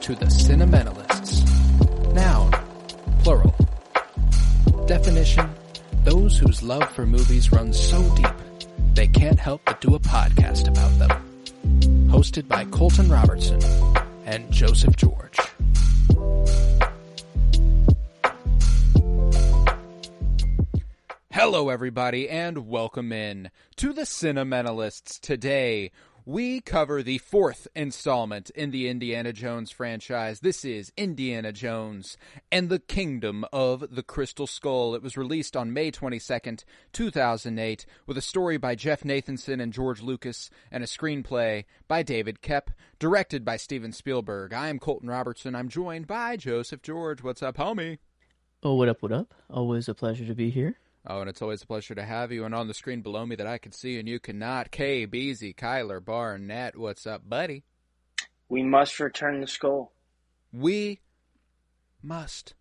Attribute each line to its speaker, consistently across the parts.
Speaker 1: to the Cinementalists. Noun, plural. Definition, those whose love for movies runs so deep, they can't help but do a podcast about them. Hosted by Colton Robertson and Joseph George. Hello everybody and welcome in to the Cinementalists. Today we cover the fourth installment in the Indiana Jones franchise. This is Indiana Jones and the Kingdom of the Crystal Skull. It was released on May 22nd, 2008, with a story by Jeff Nathanson and George Lucas and a screenplay by David Koepp, directed by Steven Spielberg. I am Colton Robertson. I'm joined by Joseph George. What's up, homie?
Speaker 2: Oh, what up, what up? Always a pleasure to be here.
Speaker 1: Oh, and it's always a pleasure to have you. And on the screen below me that I can see and you cannot, Kay, Beezy, Kyler, Barnett. What's up, buddy?
Speaker 3: We must return the skull.
Speaker 1: We must.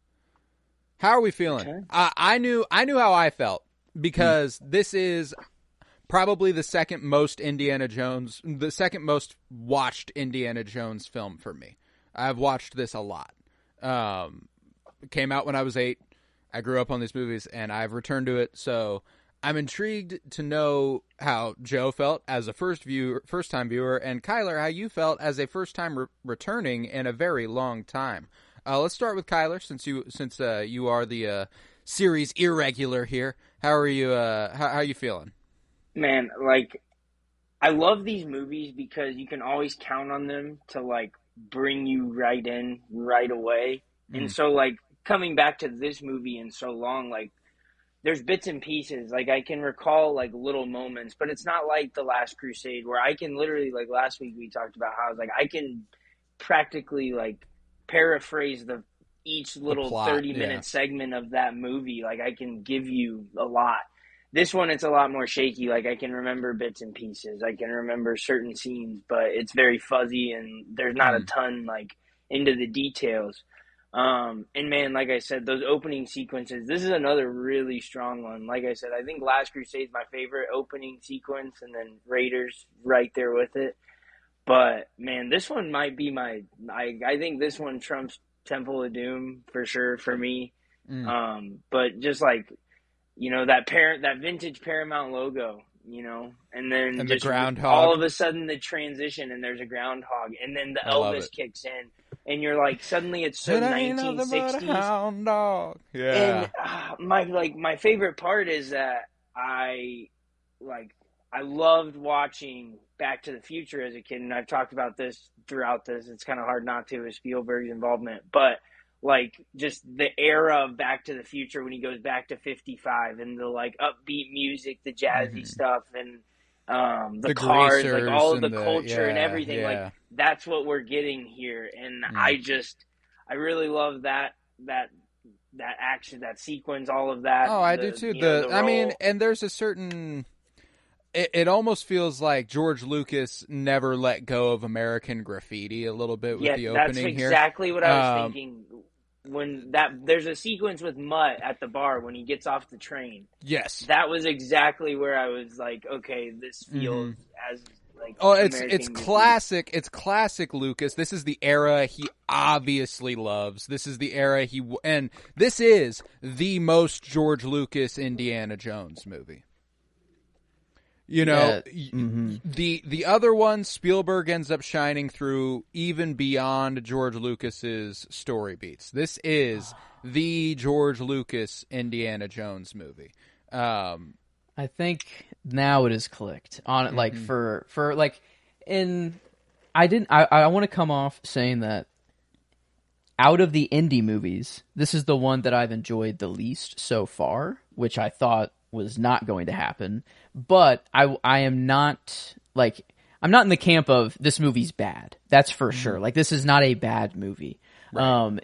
Speaker 1: How are we feeling?
Speaker 3: Okay.
Speaker 1: I knew how I felt because this is probably the second most watched Indiana Jones film for me. I've watched this a lot. It came out when I was 8. I grew up on these movies, and I've returned to it, so I'm intrigued to know how Joe felt as a first-time viewer, and Kyler, how you felt as a first-time returning in a very long time. Let's start with Kyler, since you are the series irregular here. How are you? How are you feeling?
Speaker 3: Man, I love these movies because you can always count on them to bring you right in right away, and so coming back to this movie in so long, there's bits and pieces. I can recall little moments, but it's not like The Last Crusade where I can literally, last week we talked about how I was I can practically paraphrase each little 30-minute segment of that movie. I can give you a lot. This one, it's a lot more shaky. I can remember bits and pieces. I can remember certain scenes, but it's very fuzzy and there's not a ton into the details. And man, like I said, those opening sequences, this is another really strong one. Like I said, I think Last Crusade is my favorite opening sequence, and then Raiders right there with it. But man, this one might be I think this one trumps Temple of Doom for sure for me. But just that vintage Paramount logo, and then
Speaker 1: and
Speaker 3: just
Speaker 1: the groundhog.
Speaker 3: All of a sudden the transition and there's a groundhog, and then the Elvis kicks in. And you're suddenly it's so 1960s.
Speaker 1: Hound dog. Yeah.
Speaker 3: And my favorite part is that I loved watching Back to the Future as a kid, and I've talked about this throughout this. It's kind of hard not to with Spielberg's involvement, but just the era of Back to the Future when he goes back to 55 and the upbeat music, the jazzy stuff, and the cars, all of the culture and everything, that's what we're getting here. And I really love that action, that sequence, all of that.
Speaker 1: Oh, I do too. And there's a certain, it almost feels like George Lucas never let go of American graffiti a little bit with the opening here.
Speaker 3: That's exactly what I was thinking. When there's a sequence with Mutt at the bar when he gets off the train.
Speaker 1: Yes.
Speaker 3: That was exactly where I was okay, this feels as
Speaker 1: it's classic. It's classic Lucas. This is the era he obviously loves. This is the era and this is the most George Lucas Indiana Jones movie. The other one, Spielberg ends up shining through even beyond George Lucas's story beats. This is the George Lucas Indiana Jones movie.
Speaker 2: I think now it is clicked on it. I want to come off saying that out of the Indy movies, this is the one that I've enjoyed the least so far, which I thought was not going to happen. But I am not I'm not in the camp of this movie's bad. That's for sure. This is not a bad movie. Right.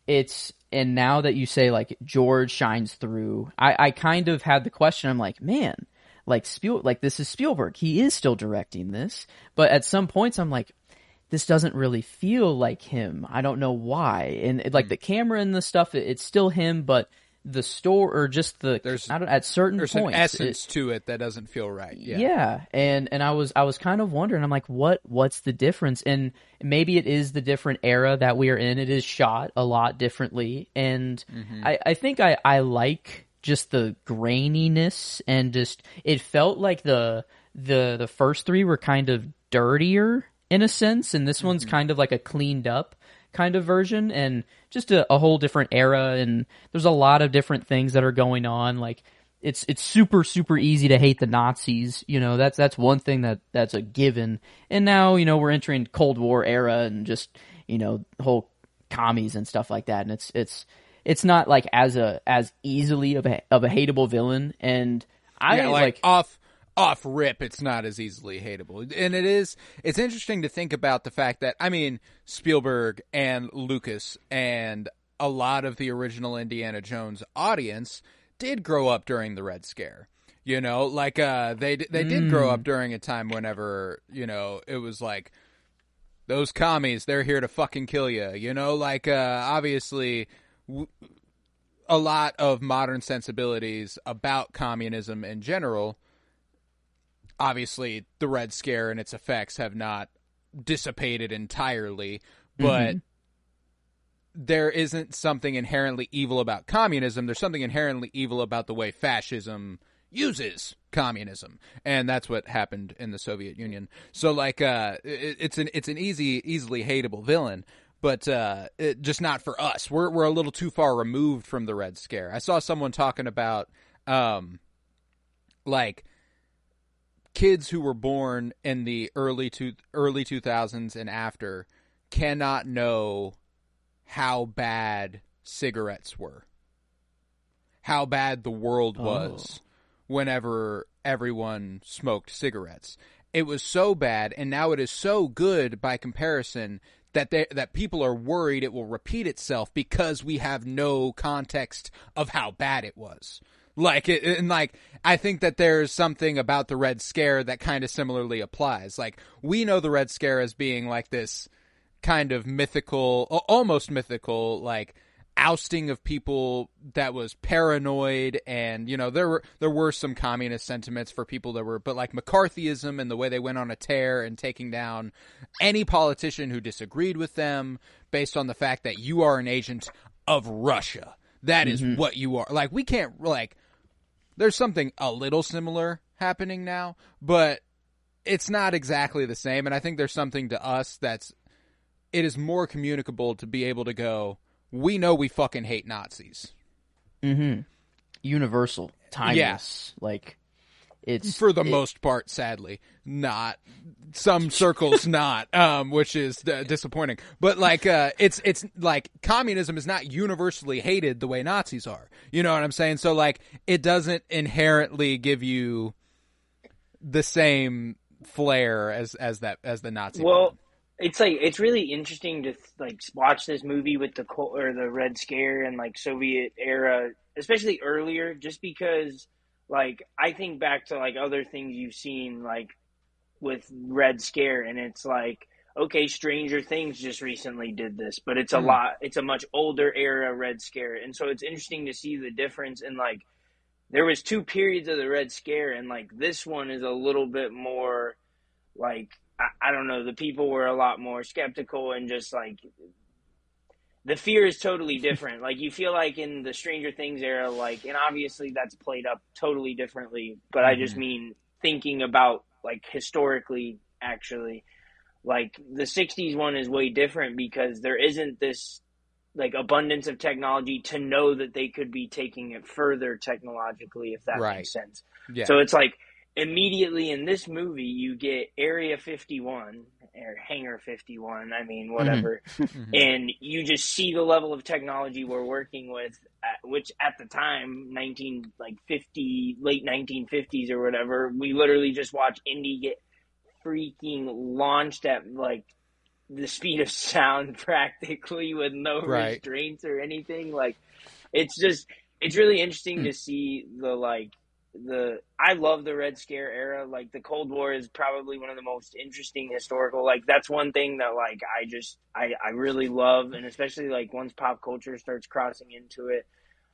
Speaker 2: It's and now that you say George shines through, I kind of had the question. I'm man, this is Spielberg. He is still directing this, but at some points I'm this doesn't really feel like him. I don't know why. And the camera and the stuff, it's still him, but the store or just the at certain
Speaker 1: there's
Speaker 2: points
Speaker 1: an essence to it that doesn't feel right.
Speaker 2: Yeah, and I was kind of wondering. I'm like, what's the difference? And maybe it is the different era that we are in. It is shot a lot differently, and I think I like just the graininess and just it felt like the first three were kind of dirtier in a sense, and this one's kind of like a cleaned up kind of version, and just a whole different era. And there's a lot of different things that are going on. Like it's super easy to hate the Nazis. You know, that's one thing that's a given. And now, you know, we're entering Cold War era and just, you know, whole commies and stuff like that. And it's not like as easily of a hateable villain. And I like
Speaker 1: off rip, it's not as easily hateable. And it's interesting to think about the fact that, I mean, Spielberg and Lucas and a lot of the original Indiana Jones audience did grow up during the Red Scare. You know, like, they did grow up during a time whenever, you know, it was like, those commies, they're here to fucking kill you. You know, like, obviously, a lot of modern sensibilities about communism in general. Obviously, the Red Scare and its effects have not dissipated entirely, but there isn't something inherently evil about communism. There's something inherently evil about the way fascism uses communism, and that's what happened in the Soviet Union. So, like, it's an easily hateable villain, but just not for us. We're a little too far removed from the Red Scare. I saw someone talking about, like, kids who were born in the early 2000s and after cannot know how bad cigarettes were, how bad the world was whenever everyone smoked cigarettes. It was so bad, and now it is so good by comparison that people are worried it will repeat itself because we have no context of how bad it was. Like, I think that there's something about the Red Scare that kind of similarly applies. Like, we know the Red Scare as being like this kind of mythical, almost mythical, like, ousting of people that was paranoid, and, you know, there were some communist sentiments for people that were, but like McCarthyism and the way they went on a tear and taking down any politician who disagreed with them based on the fact that you are an agent of Russia. That is what you are. Like, we can't, like, there's something a little similar happening now, but it's not exactly the same. And I think there's something to us it is more communicable to be able to go, we know we fucking hate Nazis.
Speaker 2: Universal, timeless. Yeah. Like, it's
Speaker 1: for the most part, sadly, not some circles, not, which is disappointing. But like, it's like communism is not universally hated the way Nazis are. You know what I'm saying? So like, it doesn't inherently give you the same flair as the Nazi.
Speaker 3: Well, villain. It's like, it's really interesting to like watch this movie with the Red Scare and like Soviet era, especially earlier, just because. Like, I think back to, like, other things you've seen, like, with Red Scare, and it's like, okay, Stranger Things just recently did this, but it's it's a much older era Red Scare, and so it's interesting to see the difference in, like, there was 2 periods of the Red Scare, and, like, this one is a little bit more, like, I don't know, the people were a lot more skeptical and just, like, the fear is totally different. Like, you feel like in the Stranger Things era, like, and obviously that's played up totally differently, but I just mean thinking about, like, historically, actually, like, the 60s one is way different because there isn't this, like, abundance of technology to know that they could be taking it further technologically, if that makes sense. Yeah. So it's like, immediately in this movie, you get Area 51, or Hangar 51, I mean, whatever, and you just see the level of technology we're working with, which at the time, late 1950s or whatever, we literally just watched Indy get freaking launched at, like, the speed of sound practically with no restraints or anything. Like, it's really interesting to see I love the Red Scare era. Like, the Cold War is probably one of the most interesting historical, like, that's one thing that, like, I really love, and especially, like, once pop culture starts crossing into it,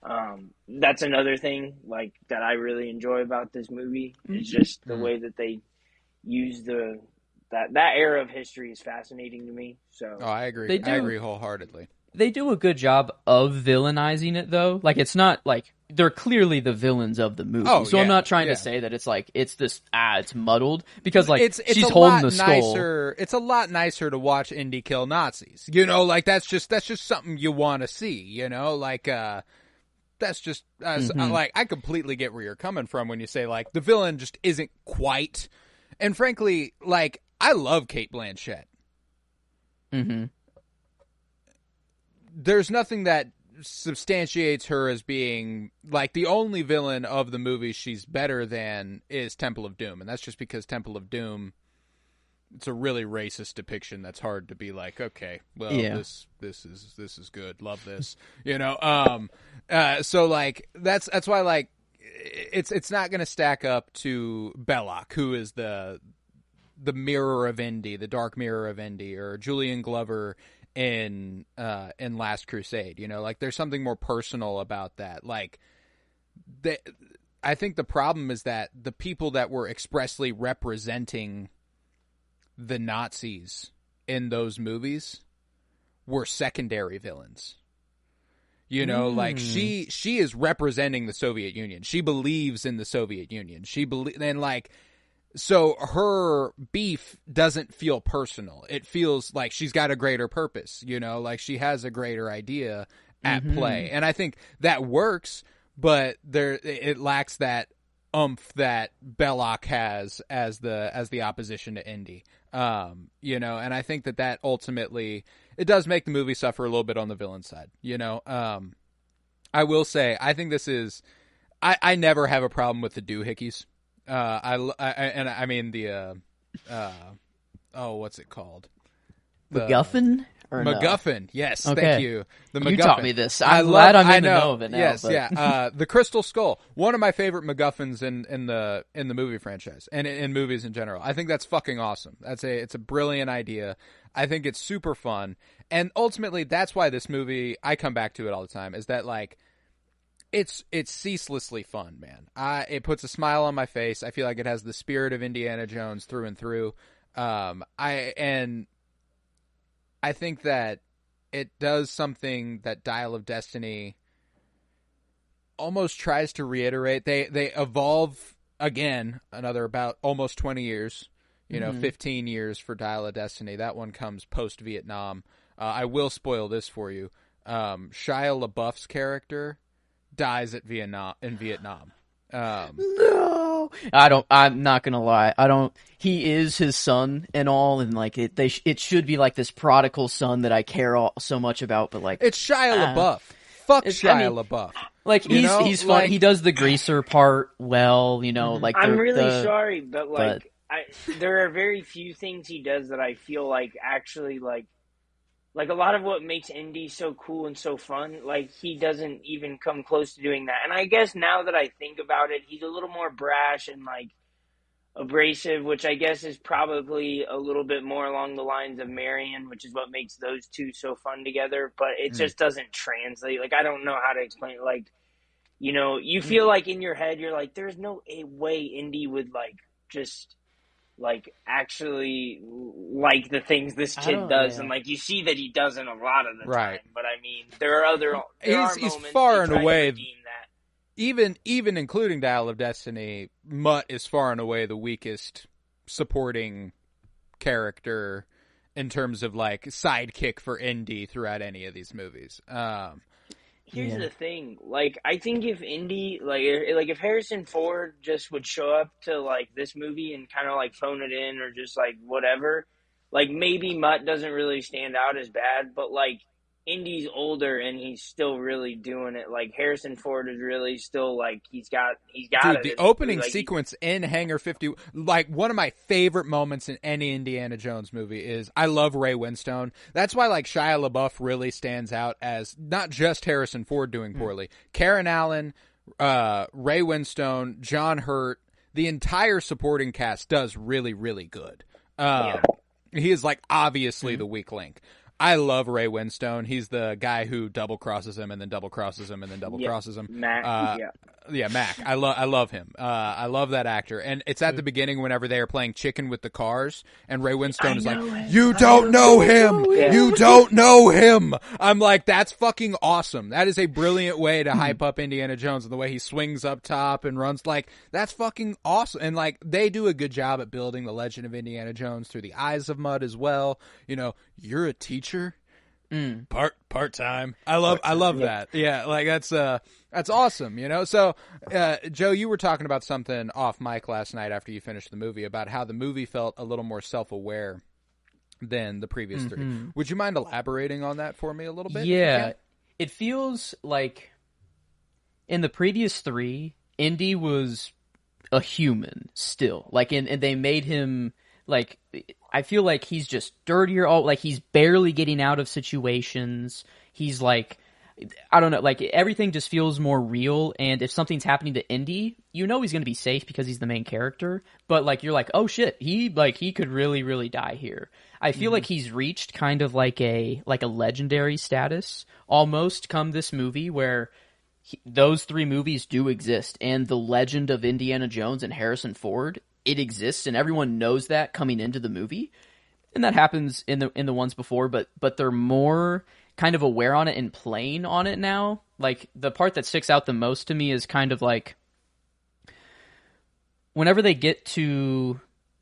Speaker 3: That's another thing like that I really enjoy about this movie. Is just the way that they use that era of history is fascinating to me. So
Speaker 1: I agree.
Speaker 2: They do.
Speaker 1: I agree wholeheartedly.
Speaker 2: They do a good job of villainizing it, though. Like, it's not like they're clearly the villains of the movie.
Speaker 1: Oh,
Speaker 2: so
Speaker 1: yeah,
Speaker 2: I'm not trying
Speaker 1: yeah.
Speaker 2: to say that it's like it's this it's muddled because like
Speaker 1: It's
Speaker 2: she's
Speaker 1: a
Speaker 2: holding
Speaker 1: lot
Speaker 2: the skull.
Speaker 1: nicer. It's a lot nicer to watch Indy kill Nazis. You know, like that's just something you want to see. You know, like that's just like I completely get where you're coming from when you say like the villain just isn't quite. And frankly, like I love Cate Blanchett.
Speaker 2: Mm-hmm.
Speaker 1: There's nothing that substantiates her as being like the only villain of the movie she's better than is Temple of Doom, and that's just because Temple of Doom, it's a really racist depiction that's hard to be like, okay, well, this is good, love this, you know. So like that's why like it's not going to stack up to Belloc, who is the mirror of Indy, the dark mirror of Indy, or Julian Glover in Last Crusade. You know, like there's something more personal about that. Like I think the problem is that the people that were expressly representing the Nazis in those movies were secondary villains. You know, like she is representing the Soviet Union. She believes in the Soviet Union. And like, so her beef doesn't feel personal. It feels like she's got a greater purpose, you know, like she has a greater idea at play. And I think that works, but it lacks that oomph that Belloc has as the opposition to Indy. You know, and I think that ultimately it does make the movie suffer a little bit on the villain side, you know. I will say, I think this is, I never have a problem with the doohickeys. I mean the what's it called?
Speaker 2: MacGuffin? Or
Speaker 1: MacGuffin,
Speaker 2: no?
Speaker 1: yes,
Speaker 2: Okay.
Speaker 1: Thank you. The MacGuffin.
Speaker 2: You taught me this. I'm glad I'm in the know of it now.
Speaker 1: Yes,
Speaker 2: but...
Speaker 1: yeah. The Crystal Skull, one of my favorite MacGuffins in the movie franchise and in movies in general. I think that's fucking awesome. It's a brilliant idea. I think it's super fun, and ultimately that's why this movie, I come back to it all the time, is that like it's ceaselessly fun, man. It puts a smile on my face. I feel like it has the spirit of Indiana Jones through and through. I think that it does something that Dial of Destiny almost tries to reiterate. They evolve again, another about almost 20 years, 15 years for Dial of Destiny. That one comes post-Vietnam. I will spoil this for you. Shia LaBeouf's character dies in Vietnam.
Speaker 2: No, I'm not gonna lie. He is his son and all, and like it should be like this prodigal son that I care so much about. But like,
Speaker 1: it's Shia LaBeouf. Fuck Shia LaBeouf.
Speaker 2: Like he's fun. He does the greaser part well. You know, like
Speaker 3: I'm really sorry, but like there are very few things he does that I feel like actually like a lot of what makes Indy so cool and so fun, like he doesn't even come close to doing that. And I guess now that I think about it, he's a little more brash and like abrasive, which I guess is probably a little bit more along the lines of Marion, which is what makes those two so fun together. But it just doesn't translate. Like I don't know how to explain it. Like, you know, you feel like in your head, you're like, there's no way Indy would like just like actually like the things this kid does, and like you see that he doesn't a lot of the time. But I mean, there are
Speaker 1: he's far and away even including Dial of Destiny. Mutt is far and away the weakest supporting character in terms of like sidekick for Indy throughout any of these movies.
Speaker 3: Here's the thing, like I think if Indy, if Harrison Ford just would show up to like this movie and kind of like phone it in or just like whatever, like maybe Mutt doesn't really stand out as bad, but like Indy's older and he's still really doing it. Like Harrison Ford is really still like he's got
Speaker 1: Dude,
Speaker 3: it.
Speaker 1: The opening sequence in Hangar 50, like one of my favorite moments in any Indiana Jones movie is I love Ray Winstone. That's why like Shia LaBeouf really stands out as not just Harrison Ford doing poorly. Karen Allen, Ray Winstone, John Hurt, the entire supporting cast does really, really good. He is like obviously the weak link. I love Ray Winstone. He's the guy who double crosses him and then double crosses him and then double crosses him.
Speaker 3: Mac.
Speaker 1: Yeah, Mac. I love him. I love that actor. And it's at the beginning whenever they are playing chicken with the cars, and Ray Winstone is like, "You don't know him. You don't know him." I'm like, that's fucking awesome. That is a brilliant way to hype up Indiana Jones, and the way he swings up top and runs, like, that's fucking awesome. And like, they do a good job at building the legend of Indiana Jones through the eyes of mud as well. You know, you're a teacher. Part time. I love that. Yeah, like that's awesome, you know? So, Joe, you were talking about something off mic last night after you finished the movie about how the movie felt a little more self-aware than the previous three. Would you mind elaborating on that for me a little bit?
Speaker 2: Yeah. It feels like in the previous three, Indy was a human still. Like, and they made him, like, I feel like he's just dirtier. Like, he's barely getting out of situations. He's like, I don't know, like, everything just feels more real. And if something's happening to Indy, you know he's going to be safe because he's the main character. But like, you're like, oh shit, he could really, really die here. I feel like he's reached kind of like a legendary status almost come this movie, where those three movies do exist, and the legend of Indiana Jones and Harrison Ford, it exists, and everyone knows that coming into the movie. And that happens in the ones before, but they're more kind of aware on it and playing on it now. Like, the part that sticks out the most to me is kind of like whenever they get to,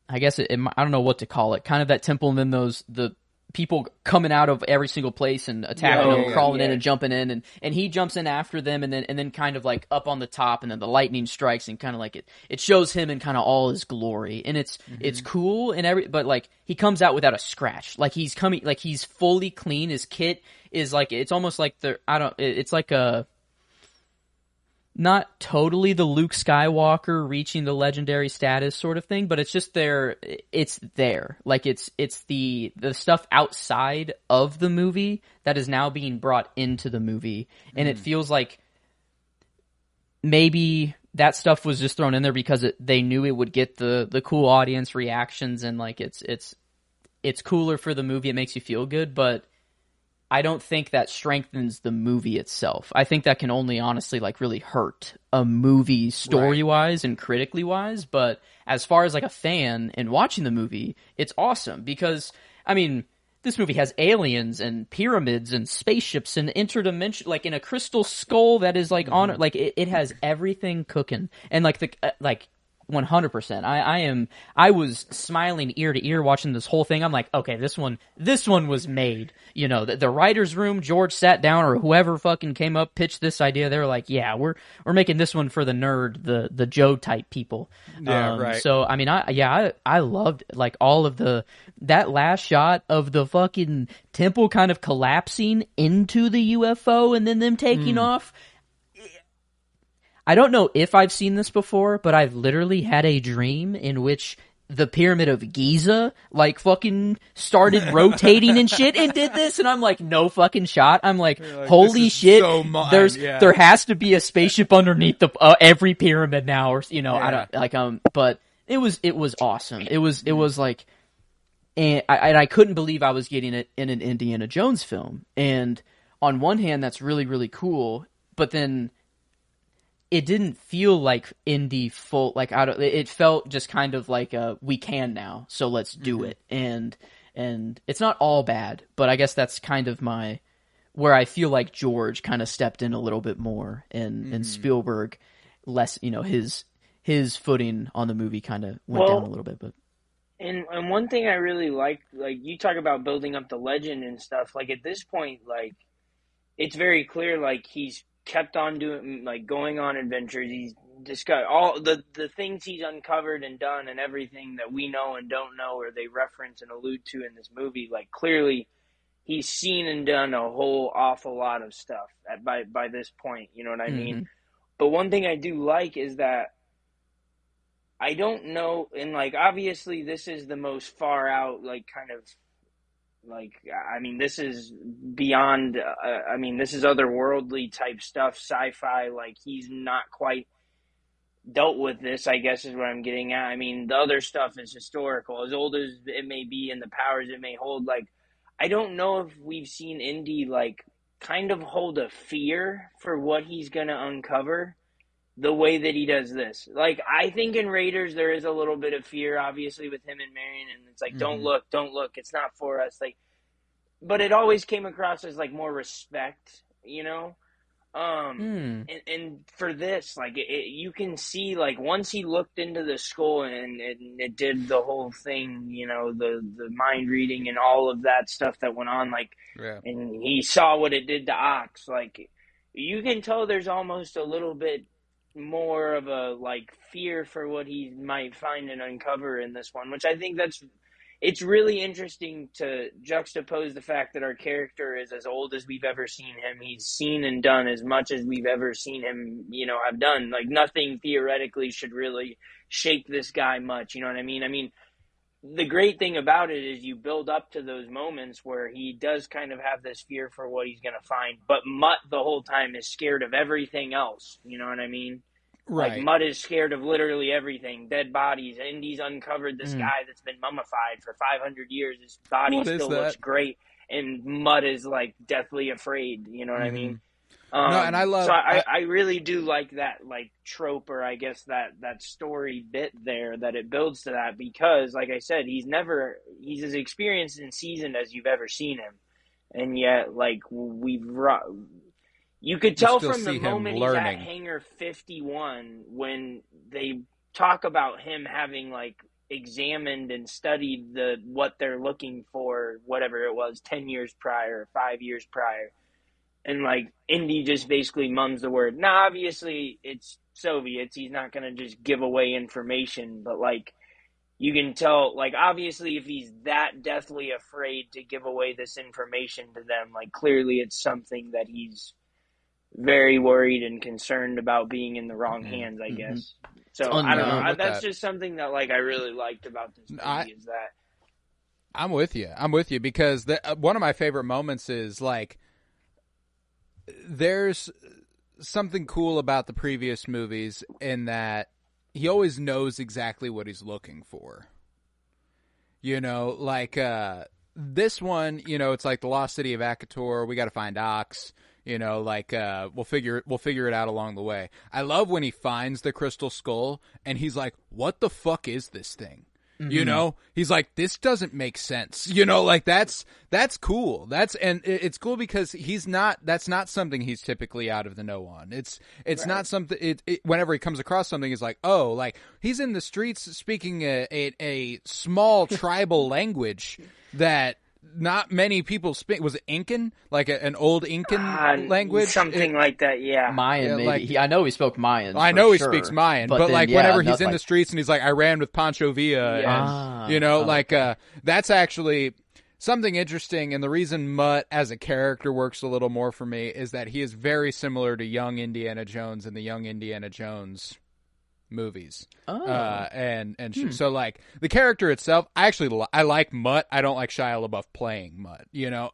Speaker 2: I guess I don't know what to call it, kind of that temple, and then the people coming out of every single place and attacking them, crawling in and jumping in, and he jumps in after them, and then kind of like up on the top, and then the lightning strikes, and kind of like it shows him in kind of all his glory, and it's cool and but like, he comes out without a scratch, like he's fully clean. His kit is like, it's almost like it's like a, not totally the Luke Skywalker reaching the legendary status sort of thing, but it's just there. It's there. Like, it's the stuff outside of the movie that is now being brought into the movie. And it feels like maybe that stuff was just thrown in there because they knew it would get the cool audience reactions, and like, it's cooler for the movie. It makes you feel good, but I don't think that strengthens the movie itself. I think that can only honestly like really hurt a movie story-wise and critically-wise. But as far as like a fan and watching the movie, it's awesome because, I mean, this movie has aliens and pyramids and spaceships and interdimension, like in a crystal skull that is like on it. Like, it has everything cooking, and like 100%. I was smiling ear to ear watching this whole thing. I'm like, okay, this one was made. You know, the writer's room, George sat down, or whoever fucking came up, pitched this idea. They were like, yeah, we're making this one for the nerd, the Joe type people.
Speaker 1: Yeah, right.
Speaker 2: So, I mean, I loved like all of that last shot of the fucking temple kind of collapsing into the UFO and then them taking off. I don't know if I've seen this before, but I've literally had a dream in which the Pyramid of Giza, like, fucking started rotating and shit and did this, and I'm like, no fucking shot. I'm like, holy shit,
Speaker 1: so
Speaker 2: there has to be a spaceship underneath the every pyramid now, or, you know, I don't, like, but it was awesome. It was like, and I couldn't believe I was getting it in an Indiana Jones film, and on one hand, that's really, really cool, but then it didn't feel like Indy full, like, it felt just kind of like we can now, so let's do it. And it's not all bad, but I guess that's kind of where I feel like George kind of stepped in a little bit more, and Spielberg less, you know, his footing on the movie kind of went down a little bit. But
Speaker 3: and one thing I really like you talk about building up the legend and stuff, like, at this point, like, it's very clear, like, he's kept on doing, like, going on adventures. He's discussed all the things he's uncovered and done, and everything that we know and don't know, or they reference and allude to in this movie. Like, clearly he's seen and done a whole awful lot of stuff by this point, you know what I mean? But one thing I do like is that I don't know, and, like, obviously this is the most far out, like, kind of, like, I mean, this is beyond, I mean, this is otherworldly type stuff, sci-fi. Like, he's not quite dealt with this, I guess, is what I'm getting at. I mean, the other stuff is historical. As old as it may be and the powers it may hold, like, I don't know if we've seen Indy like kind of hold a fear for what he's gonna uncover the way that he does this. Like, I think in Raiders there is a little bit of fear, obviously, with him and Marion, and it's like, don't look, it's not for us. Like, but it always came across as like more respect, you know. And for this, like, you can see, like, once he looked into the skull and it did the whole thing, you know, the mind reading and all of that stuff that went on, like, and he saw what it did to Ox, like, you can tell there's almost a little bit more of a, like, fear for what he might find and uncover in this one, which I think it's really interesting to juxtapose the fact that our character is as old as we've ever seen him. He's seen and done as much as we've ever seen him, you know, have done. Like, nothing theoretically should really shake this guy much, you know what I mean? I mean, the great thing about it is you build up to those moments where he does kind of have this fear for what he's going to find, but Mutt the whole time is scared of everything else, you know what I mean?
Speaker 1: Right.
Speaker 3: Like, Mutt is scared of literally everything. Dead bodies. Indy's uncovered this guy that's been mummified for 500 years. His body still looks great. And Mutt is, like, deathly afraid. You know what I mean?
Speaker 1: No, and I love...
Speaker 3: So I really do like that, like, trope, or I guess that story bit there, that it builds to that. Because, like I said, he's as experienced and seasoned as you've ever seen him. And yet, like, you could tell from the moment he's at Hangar 51 when they talk about him having, like, examined and studied what they're looking for, whatever it was, 10 years prior, 5 years prior. And, like, Indy just basically mums the word. Now, obviously, it's Soviets. He's not going to just give away information. But, like, you can tell, like, obviously, if he's that deathly afraid to give away this information to them, like, clearly it's something that he's very worried and concerned about being in the wrong hands, I guess. So, I don't know. That's just something that, like, I really liked about this movie is that.
Speaker 1: I'm with you because one of my favorite moments is, like, there's something cool about the previous movies in that he always knows exactly what he's looking for. You know, like, this one, you know, it's like the Lost City of Akator. We got to find Ox. You know, like, we'll figure it out along the way. I love when he finds the crystal skull and he's like, what the fuck is this thing? You know, he's like, this doesn't make sense. You know, like, that's cool. And it's cool because that's not something he's typically out of the know on. It's not something, whenever he comes across something, he's like, oh, like, he's in the streets speaking a small tribal language that not many people speak. Was it Incan? Like an old Incan language?
Speaker 3: Something like that, yeah.
Speaker 2: Mayan, maybe. Like, I know he spoke Mayan.
Speaker 1: I know he speaks Mayan, but then, like, whenever he's in the streets and he's like, I ran with Pancho Villa, and, you know, like, that's actually something interesting. And the reason Mutt as a character works a little more for me is that he is very similar to young Indiana Jones in the Young Indiana Jones movies. So, like, the character itself, I like Mutt. I don't like Shia LaBeouf playing Mutt, you know.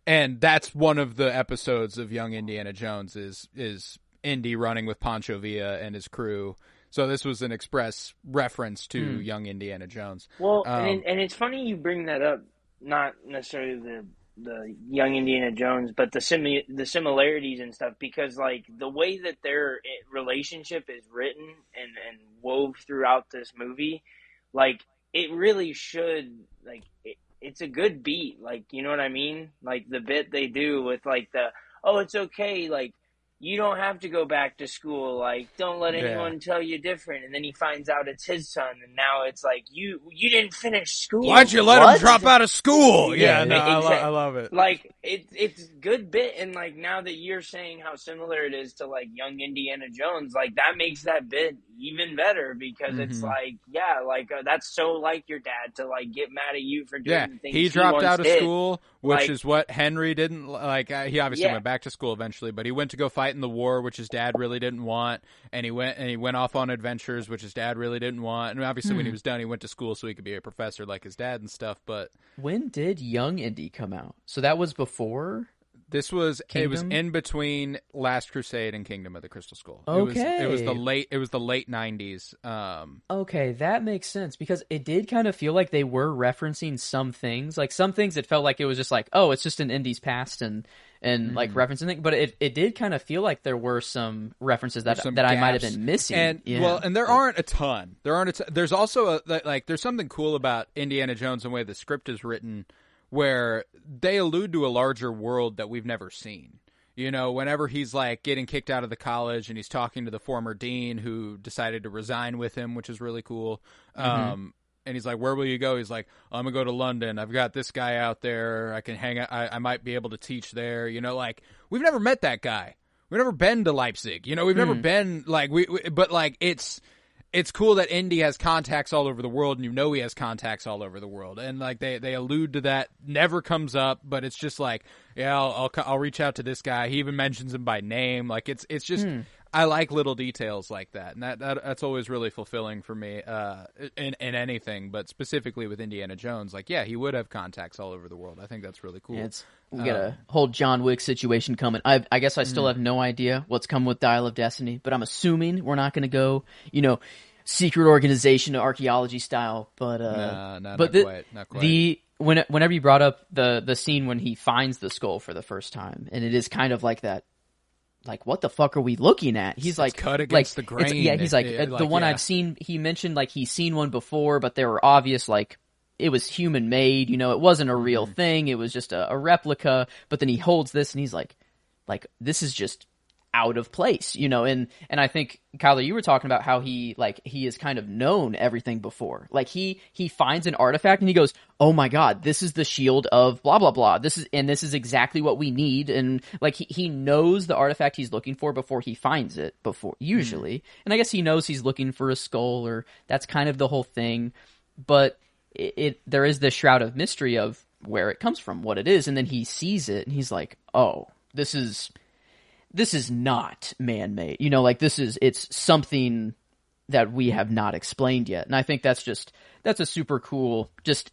Speaker 1: And that's one of the episodes of Young Indiana Jones is Indy running with Pancho Villa and his crew. So this was an express reference to Young Indiana Jones.
Speaker 3: Well, and it's funny you bring that up, not necessarily the Young Indiana Jones, but the similarities and stuff, because, like, the way that their relationship is written and wove throughout this movie, like, it really should, like, it's a good beat, like, you know what I mean? Like, the bit they do with, like, it's okay, like, you don't have to go back to school. Like, don't let anyone tell you different. And then he finds out it's his son, and now it's like, you didn't finish school.
Speaker 1: Why'd you let him drop out of school? I love it.
Speaker 3: Like, it's good bit, and, like, now that you're saying how similar it is to, like, Young Indiana Jones, like, that makes that bit even better, because it's like, that's so like your dad to, like, get mad at you for doing the things
Speaker 1: he dropped out of school, which,
Speaker 3: like,
Speaker 1: is what Henry didn't like. He obviously went back to school eventually, but he went to go fight in the war, which his dad really didn't want, and he went off on adventures, which his dad really didn't want, and obviously when he was done, he went to school so he could be a professor like his dad and stuff. But
Speaker 2: when did Young Indy come out? So that was before?
Speaker 1: This was It was
Speaker 2: Kingdom?
Speaker 1: in between Last Crusade and Kingdom of the Crystal Skull.
Speaker 2: Okay.
Speaker 1: It was the late 90s.
Speaker 2: Okay, that makes sense because it did kind of feel like they were referencing some things. Like some things it felt like it was just like, oh, it's just in Indy's past and like referencing things, but it did kind of feel like there were some references that
Speaker 1: some
Speaker 2: I might have
Speaker 1: gaps.
Speaker 2: been missing.
Speaker 1: And and there aren't a ton. There's also there's something cool about Indiana Jones and the way the script is written, where they allude to a larger world that we've never seen. You know, whenever he's like getting kicked out of the college and he's talking to the former dean who decided to resign with him, which is really cool. And he's like, "Where will you go?" He's like, "I'm gonna go to London. I've got this guy out there. I can hang out. I might be able to teach there." You know, like we've never met that guy. We've never been to Leipzig. You know, we've never been like but like it's cool that Indy has contacts all over the world, and you know he has contacts all over the world, and like they allude to that. Never comes up, but it's just like, yeah, I'll reach out to this guy. He even mentions him by name. Like it's just I like little details like that, and that's always really fulfilling for me in anything, but specifically with Indiana Jones. Like, yeah, he would have contacts all over the world. I think that's really cool.
Speaker 2: Yeah, we got a whole John Wick situation coming. I guess I still have no idea what's coming with Dial of Destiny, but I'm assuming we're not going to go, secret organization archaeology style. But
Speaker 1: not quite.
Speaker 2: Whenever you brought up the scene when he finds the skull for the first time, and it is kind of like that. Like, what the fuck are we looking at? He's like,
Speaker 1: cut against the grain.
Speaker 2: Yeah, he's like, the one I've seen, he mentioned like he's seen one before, but they were obvious, like, it was human made, it wasn't a real thing, it was just a replica, but then he holds this and he's like, this is just out of place, and I think, Kyler, you were talking about how he has kind of known everything before. Like, he finds an artifact and he goes, oh my god, this is the shield of blah, blah, blah. This is exactly what we need. And, like, he knows the artifact he's looking for before he finds it, usually. And I guess he knows he's looking for a skull, or that's kind of the whole thing. But there is this shroud of mystery of where it comes from, what it is. And then he sees it and he's like, oh, this is not man-made. It's something that we have not explained yet. And I think that's a super cool, just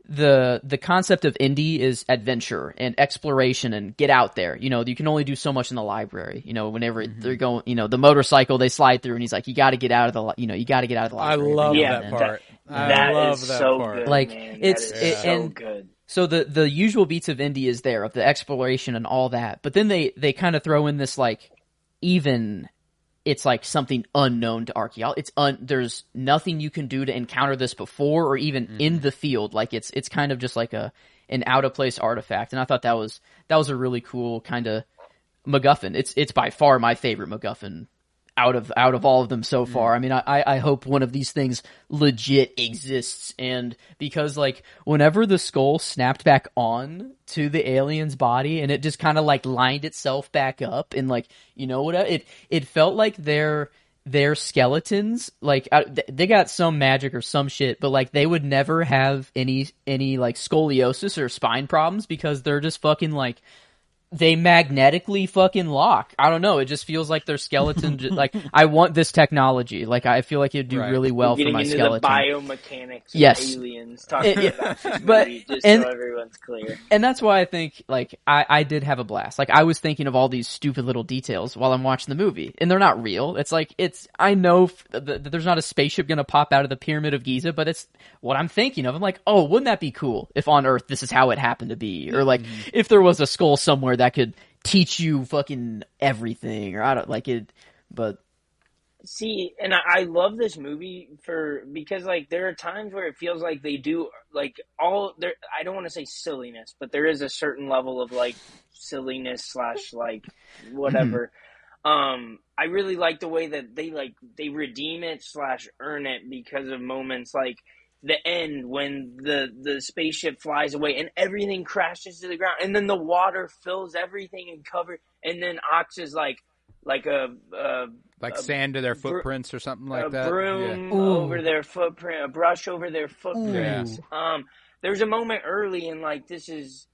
Speaker 2: the concept of Indy is adventure and exploration and get out there. You can only do so much in the library. Whenever they're going, the motorcycle they slide through, and he's like, you got to get out of the library.
Speaker 1: I love that part. I love that part.
Speaker 3: Good,
Speaker 2: like
Speaker 3: man.
Speaker 2: it's
Speaker 3: good.
Speaker 2: So the usual beats of Indy is there, of the exploration and all that, but then they kind of throw in this it's like something unknown to archaeology. There's nothing you can do to encounter this before or even in the field. Like it's kind of just like an out of place artifact, and I thought that was a really cool kind of MacGuffin. It's by far my favorite MacGuffin out of all of them so far. I mean, I hope one of these things legit exists, and because like whenever the skull snapped back on to the alien's body and it just kind of like lined itself back up, and like, it felt like their skeletons, like they got some magic or some shit, but like they would never have any like scoliosis or spine problems because they're just fucking like, they magnetically fucking lock. I don't know. It just feels like their skeleton. Like, I want this technology. Like, I feel like it'd do really well for my skeleton.
Speaker 3: Getting into the biomechanics of aliens, talking about this movie, so everyone's clear.
Speaker 2: And that's why I think, like, I did have a blast. Like, I was thinking of all these stupid little details while I'm watching the movie, and they're not real. It's like, I know that there's not a spaceship gonna pop out of the Pyramid of Giza, but it's what I'm thinking of. I'm like, oh, wouldn't that be cool if on Earth this is how it happened to be? Or like, if there was a skull somewhere that could teach you fucking everything, or I don't like it, but
Speaker 3: see, and I love this movie because like there are times where it feels like they do like all there. I don't want to say silliness, but there is a certain level of like silliness / like whatever. I really like the way that they redeem it / earn it because of moments like the end when the spaceship flies away and everything crashes to the ground, and then the water fills everything and covers, and then Ox is like
Speaker 1: sand to their footprints or something like that.
Speaker 3: A broom over their footprint, a brush over their footprints.
Speaker 1: Yeah.
Speaker 3: There's a moment early, and like this is,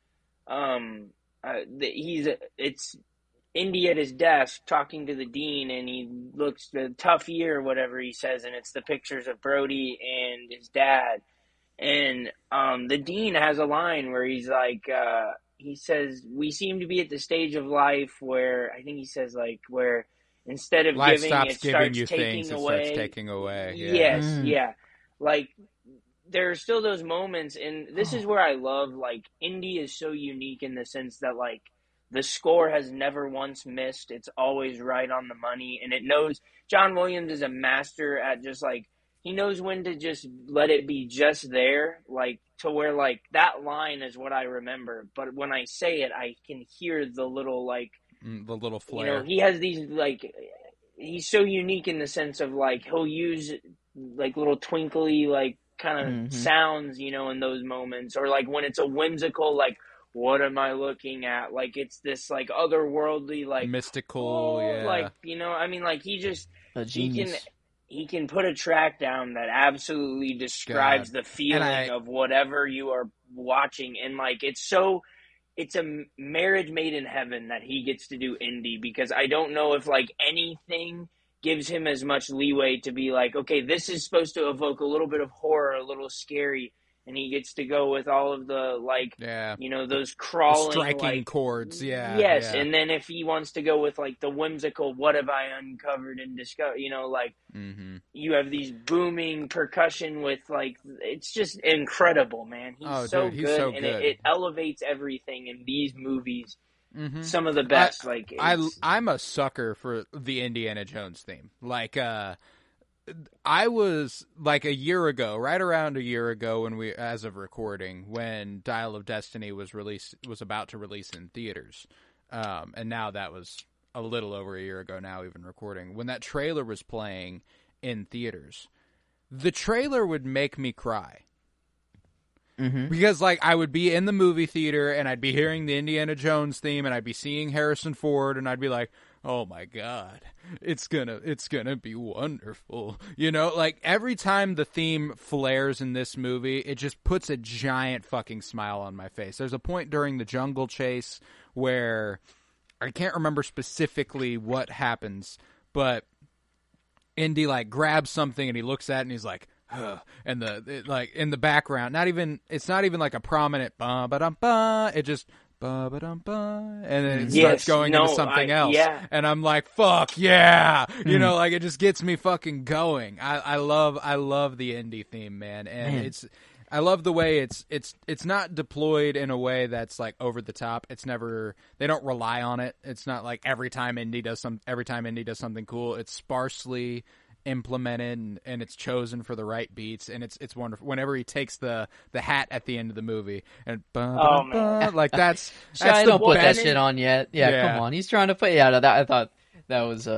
Speaker 3: it's Indy at his desk talking to the dean, and he looks the tough year or whatever he says, and it's the pictures of Brody and his dad. And the dean has a line where he's like, he says we seem to be at the stage of life where I think he says like where instead of
Speaker 1: Life
Speaker 3: giving,
Speaker 1: stops
Speaker 3: it
Speaker 1: giving
Speaker 3: starts
Speaker 1: you
Speaker 3: taking
Speaker 1: things, it
Speaker 3: away.
Speaker 1: starts taking away. Yeah.
Speaker 3: Yes, yeah. Like there are still those moments, and this is where I love like Indy is so unique in the sense that like the score has never once missed. It's always right on the money, and it knows John Williams is a master at just like he knows when to just let it be just there, like to where like that line is what I remember, but when I say it, I can hear the little like
Speaker 1: The little
Speaker 3: you know,
Speaker 1: flair.
Speaker 3: he has these like he's so unique in the sense of like he'll use like little twinkly like kind of sounds, you know, in those moments, or like when it's a whimsical like what am I looking at? Like it's this like otherworldly like
Speaker 1: mystical, yeah.
Speaker 3: like you know, I mean like he just
Speaker 2: A genius.
Speaker 3: he can put a track down that absolutely describes the feeling of whatever you are watching, and like it's a marriage made in heaven that he gets to do Indy, because I don't know if like anything gives him as much leeway to be like, okay, this is supposed to evoke a little bit of horror, a little scary, and he gets to go with all of the like, you know, those crawling,
Speaker 1: striking
Speaker 3: like,
Speaker 1: chords,
Speaker 3: yes, and then if he wants to go with like the whimsical, what have I uncovered and discovered, you know, like you have these booming percussion with like, it's just incredible, man. He's so good, and it elevates everything in these movies. Some of the best.
Speaker 1: I'm a sucker for the Indiana Jones theme. Like, I was like a year ago, right around a year ago, when we, as of recording, when Dial of Destiny was about to release in theaters, and now that was a little over a year ago now, even recording. When that trailer was playing in theaters, the trailer would make me cry. Because like I would be in the movie theater and I'd be hearing the Indiana Jones theme and I'd be seeing Harrison Ford and I'd be like, oh my God, it's gonna be wonderful. You know, like every time the theme flares in this movie, it just puts a giant fucking smile on my face. There's a point during the jungle chase where I can't remember specifically what happens, but Indy like grabs something and he looks at it and he's like, and like in the background, it's not even like a prominent ba ba dum ba. It just ba ba dum ba, and then it starts going into something else. Yeah. And I'm like, fuck yeah, you know, like it just gets me fucking going. I love the Indy theme, man, and I love the way it's not deployed in a way that's like over the top. It's never, they don't rely on it. It's not like every time Indy does something cool. It's sparsely implemented and it's chosen for the right beats, and it's wonderful. Whenever he takes the hat at the end of the movie and like that's
Speaker 2: I don't put that shit on yet. Yeah, come on, he's trying to put that. I thought that was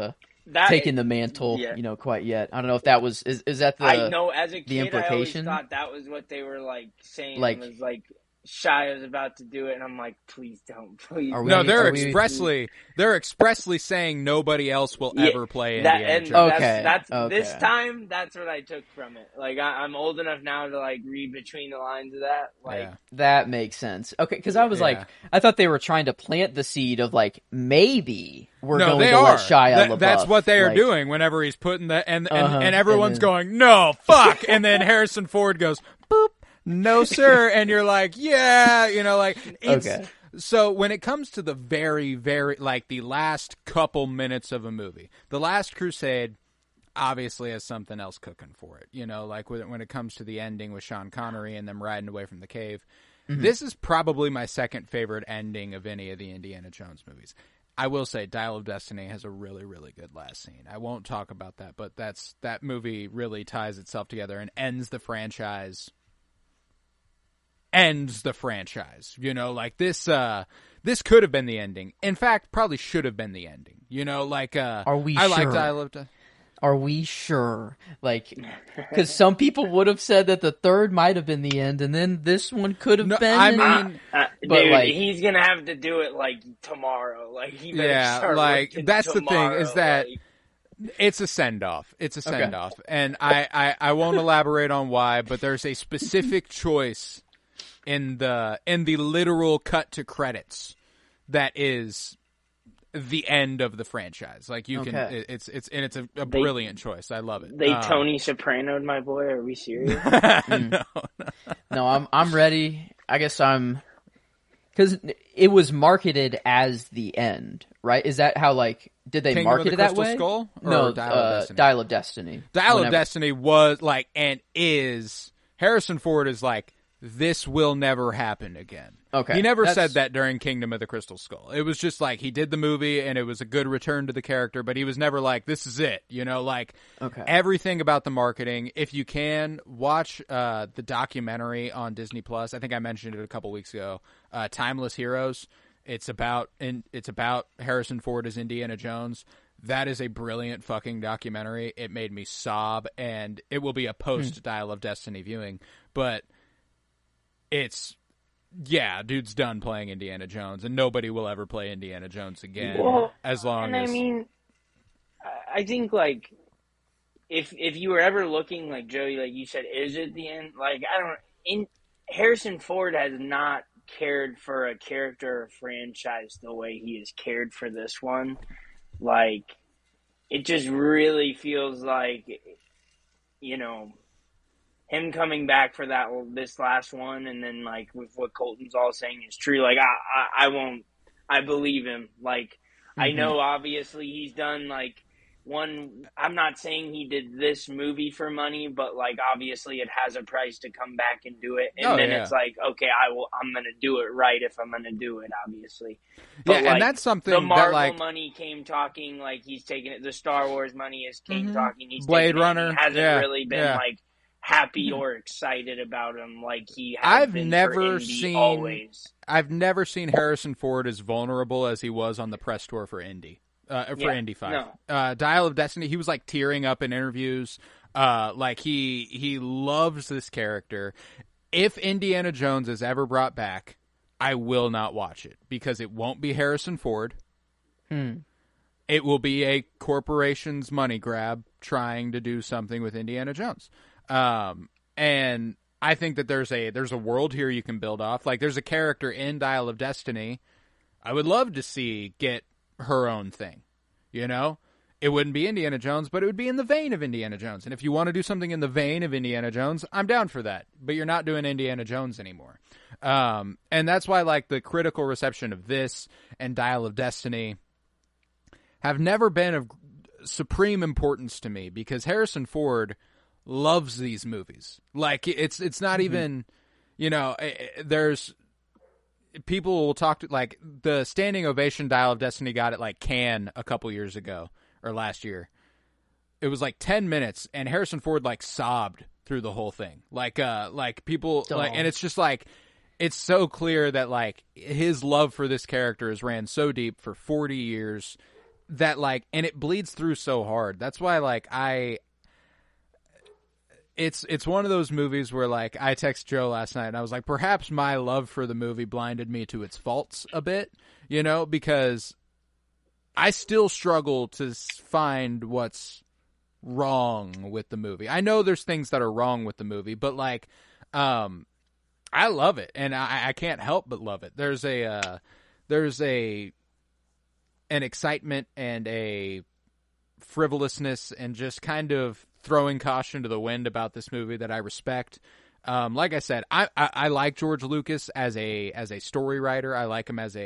Speaker 2: taking the mantle, you know, quite yet. I don't know if that was is that the
Speaker 3: I know as a kid
Speaker 2: the implication?
Speaker 3: I always thought that was what they were like saying, like was like Shia was about to do it, and I'm like, please don't, please.
Speaker 1: No, they're expressly saying nobody else will ever play Indiana Jones.
Speaker 3: That's this time. That's what I took from it. Like I'm old enough now to like read between the lines of that. Like
Speaker 2: that makes sense. Okay, because I was like, I thought they were trying to plant the seed of like maybe we're going to let Shia LaBeouf.
Speaker 1: That's what they are doing whenever he's putting the and everyone's going no fuck, and then Harrison Ford goes boop. No, sir. And you're like, yeah, you know, like, it's, so when it comes to the very, very, like, the last couple minutes of a movie, The Last Crusade obviously has something else cooking for it, you know, like, when it comes to the ending with Sean Connery and them riding away from the cave. This is probably my second favorite ending of any of the Indiana Jones movies. I will say Dial of Destiny has a really, really good last scene. I won't talk about that, but that movie really ties itself together and ends the franchise. You know, like this could have been the ending. In fact, probably should have been the ending. You know, like
Speaker 2: are we sure? Are we sure? Like, because some people would have said that the third might have been the end, and then this one could have been.
Speaker 1: I mean,
Speaker 3: but dude, like, he's gonna have to do it like tomorrow. Like, he better start
Speaker 1: like that's
Speaker 3: tomorrow,
Speaker 1: the thing is that.
Speaker 3: Like,
Speaker 1: it's a send-off. It's a send-off. And I won't elaborate on why, but there's a specific choice in the literal cut to credits that is the end of the franchise. Like you can, it's a brilliant choice. I love it.
Speaker 3: They Tony Soprano'd my boy. Are we serious?
Speaker 2: No, I'm ready. I guess I'm Because it was marketed as the end, right? Is that how, like, did they
Speaker 1: Kingdom
Speaker 2: market
Speaker 1: of
Speaker 2: it
Speaker 1: the
Speaker 2: that
Speaker 1: Crystal
Speaker 2: way?
Speaker 1: Skull or
Speaker 2: No,
Speaker 1: Dial of Destiny?
Speaker 2: Dial of Destiny.
Speaker 1: Dial of Destiny was like, and is, Harrison Ford is like, this will never happen again.
Speaker 2: Okay.
Speaker 1: He never said that during Kingdom of the Crystal Skull. It was just like, he did the movie and it was a good return to the character, but he was never like, this is it. You know, like, everything about the marketing. If you can, watch the documentary on Disney Plus. I think I mentioned it a couple weeks ago. Timeless Heroes. It's about Harrison Ford as Indiana Jones. That is a brilliant fucking documentary. It made me sob, and it will be a post Dial of Destiny viewing. But it's, yeah, dude's done playing Indiana Jones, and nobody will ever play Indiana Jones again.
Speaker 3: Well,
Speaker 1: as long as.
Speaker 3: I mean, I think, like, if you were ever looking, like, Joey, like you said, is it the end? Like, Harrison Ford has not cared for a character or franchise the way he has cared for this one. Like, it just really feels like, you know, him coming back for this last one, and then, like, with what Colton's all saying is true. Like, I believe him. Like, I know obviously he's done, like, I'm not saying he did this movie for money, but, like, obviously it has a price to come back and do it. And it's like, okay, I'm going to do it right if I'm going to do it, obviously. But,
Speaker 1: yeah, and that's something
Speaker 3: the Marvel
Speaker 1: that, like,
Speaker 3: money came talking, like, he's taking it. The Star Wars money came talking. He's
Speaker 1: Blade
Speaker 3: taking
Speaker 1: Runner.
Speaker 3: It. He hasn't really been, like, happy or excited about him like he has
Speaker 1: I've
Speaker 3: been
Speaker 1: never
Speaker 3: for Indy
Speaker 1: seen
Speaker 3: always.
Speaker 1: I've never seen Harrison Ford as vulnerable as he was on the press tour for Indy. Indy 5.
Speaker 3: No.
Speaker 1: Dial of Destiny, he was like tearing up in interviews. Like he loves this character. If Indiana Jones is ever brought back, I will not watch it because it won't be Harrison Ford. It will be a corporation's money grab trying to do something with Indiana Jones. And I think that there's a world here you can build off. Like, there's a character in Dial of Destiny I would love to see get her own thing, you know? It wouldn't be Indiana Jones, but it would be in the vein of Indiana Jones. And if you want to do something in the vein of Indiana Jones, I'm down for that. But you're not doing Indiana Jones anymore. And that's why, like, the critical reception of this and Dial of Destiny have never been of supreme importance to me, because Harrison Ford loves these movies. Like, it's not even, you know, there's people will talk to, like, the standing ovation Dial of Destiny got at, like, Cannes a couple years ago or last year. It was like 10 minutes and Harrison Ford, like, sobbed through the whole thing. Like people, like, and it's just like, it's so clear that, like, his love for this character has ran so deep for 40 years that, like, and it bleeds through so hard. That's why, like, it's one of those movies where, like, I text Joe last night and I was like, perhaps my love for the movie blinded me to its faults a bit, you know, because I still struggle to find what's wrong with the movie. I know there's things that are wrong with the movie, but, like, I love it, and I can't help but love it. There's an excitement and a frivolousness and just kind of throwing caution to the wind about this movie that I respect. Like I said, I like George Lucas as a story writer. I like him as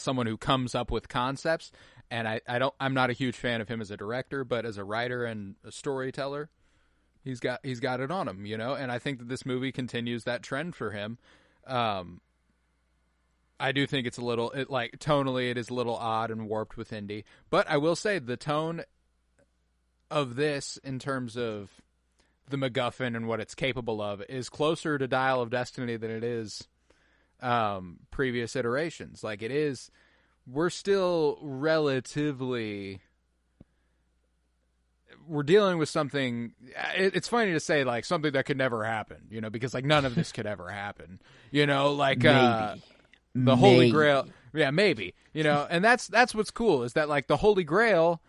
Speaker 1: someone who comes up with concepts, and I'm not a huge fan of him as a director, but as a writer and a storyteller, he's got it on him, you know. And I think that this movie continues that trend for him. I do think it's tonally it is a little odd and warped with Indy, but I will say the tone of this in terms of the MacGuffin and what it's capable of is closer to Dial of Destiny than it is previous iterations. Like, it is, we're still relatively, we're dealing with something, it's funny to say, like, something that could never happen, you know, because, like, none of this could ever happen, you know, like,
Speaker 2: maybe.
Speaker 1: The Holy Grail. Yeah, maybe. You know, and that's what's cool, is that, like, the Holy Grail,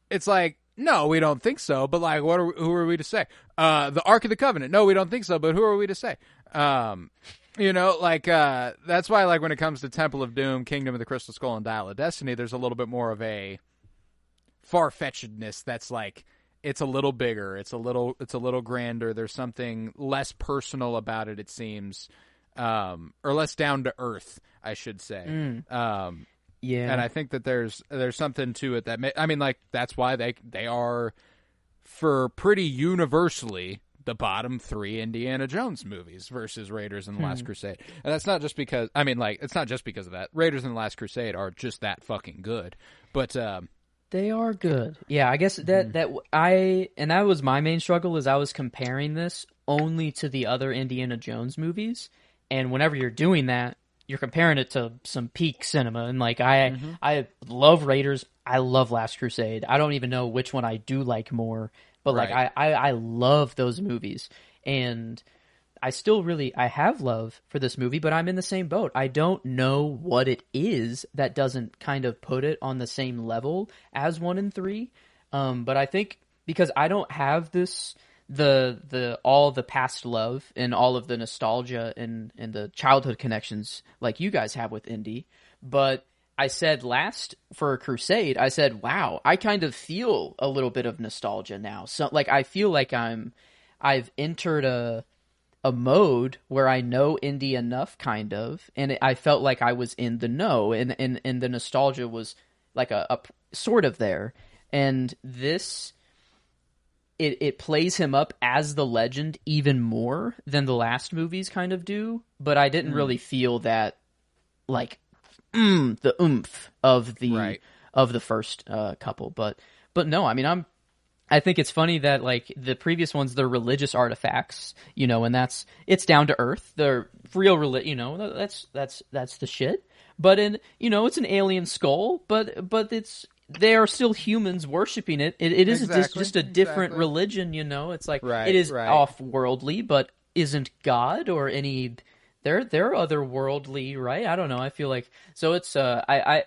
Speaker 1: it's like, no, we don't think so, but, like, who are we to say? The Ark of the Covenant. No, we don't think so, but who are we to say? You know, like, that's why, like, when it comes to Temple of Doom, Kingdom of the Crystal Skull, and Dial of Destiny, there's a little bit more of a far-fetchedness that's, like, it's a little bigger, it's a little grander, there's something less personal about it, it seems. or less down to earth, I should say.
Speaker 2: Yeah,
Speaker 1: and I think that there's something to it that that's why they are, for pretty universally, the bottom 3 Indiana Jones movies versus Raiders and the Last Crusade. And that's not just because it's not just because of that. Raiders and the Last Crusade are just that fucking good. But
Speaker 2: they are good. Yeah, I guess that was my main struggle, is I was comparing this only to the other Indiana Jones movies, and whenever you're doing that, you're comparing it to some peak cinema, and I love Raiders, I love Last Crusade. I don't even know which one I do like more, but
Speaker 1: right.
Speaker 2: I love those movies, and I have love for this movie, but I'm in the same boat. I don't know what it is that doesn't kind of put it on the same level as 1 and 3. But I think because I don't have this, all the past love and all of the nostalgia and the childhood connections like you guys have with Indy, but I said for Crusade, I said, wow, I kind of feel a little bit of nostalgia now. So I feel like I've entered a mode where I know Indy enough, kind of, and I felt like I was in the know, and the nostalgia was like a sort of there, and this. It plays him up as the legend even more than the last movies kind of do, but I didn't really feel that, the oomph of the first couple. But no, I think it's funny that the previous ones, they're religious artifacts, and it's down to earth. They're real, that's the shit. But it's an alien skull, but they are still humans worshiping it. It is just a different religion, It's it is off-worldly, but isn't God or any. They're otherworldly, right? I don't know. I feel like so. It's I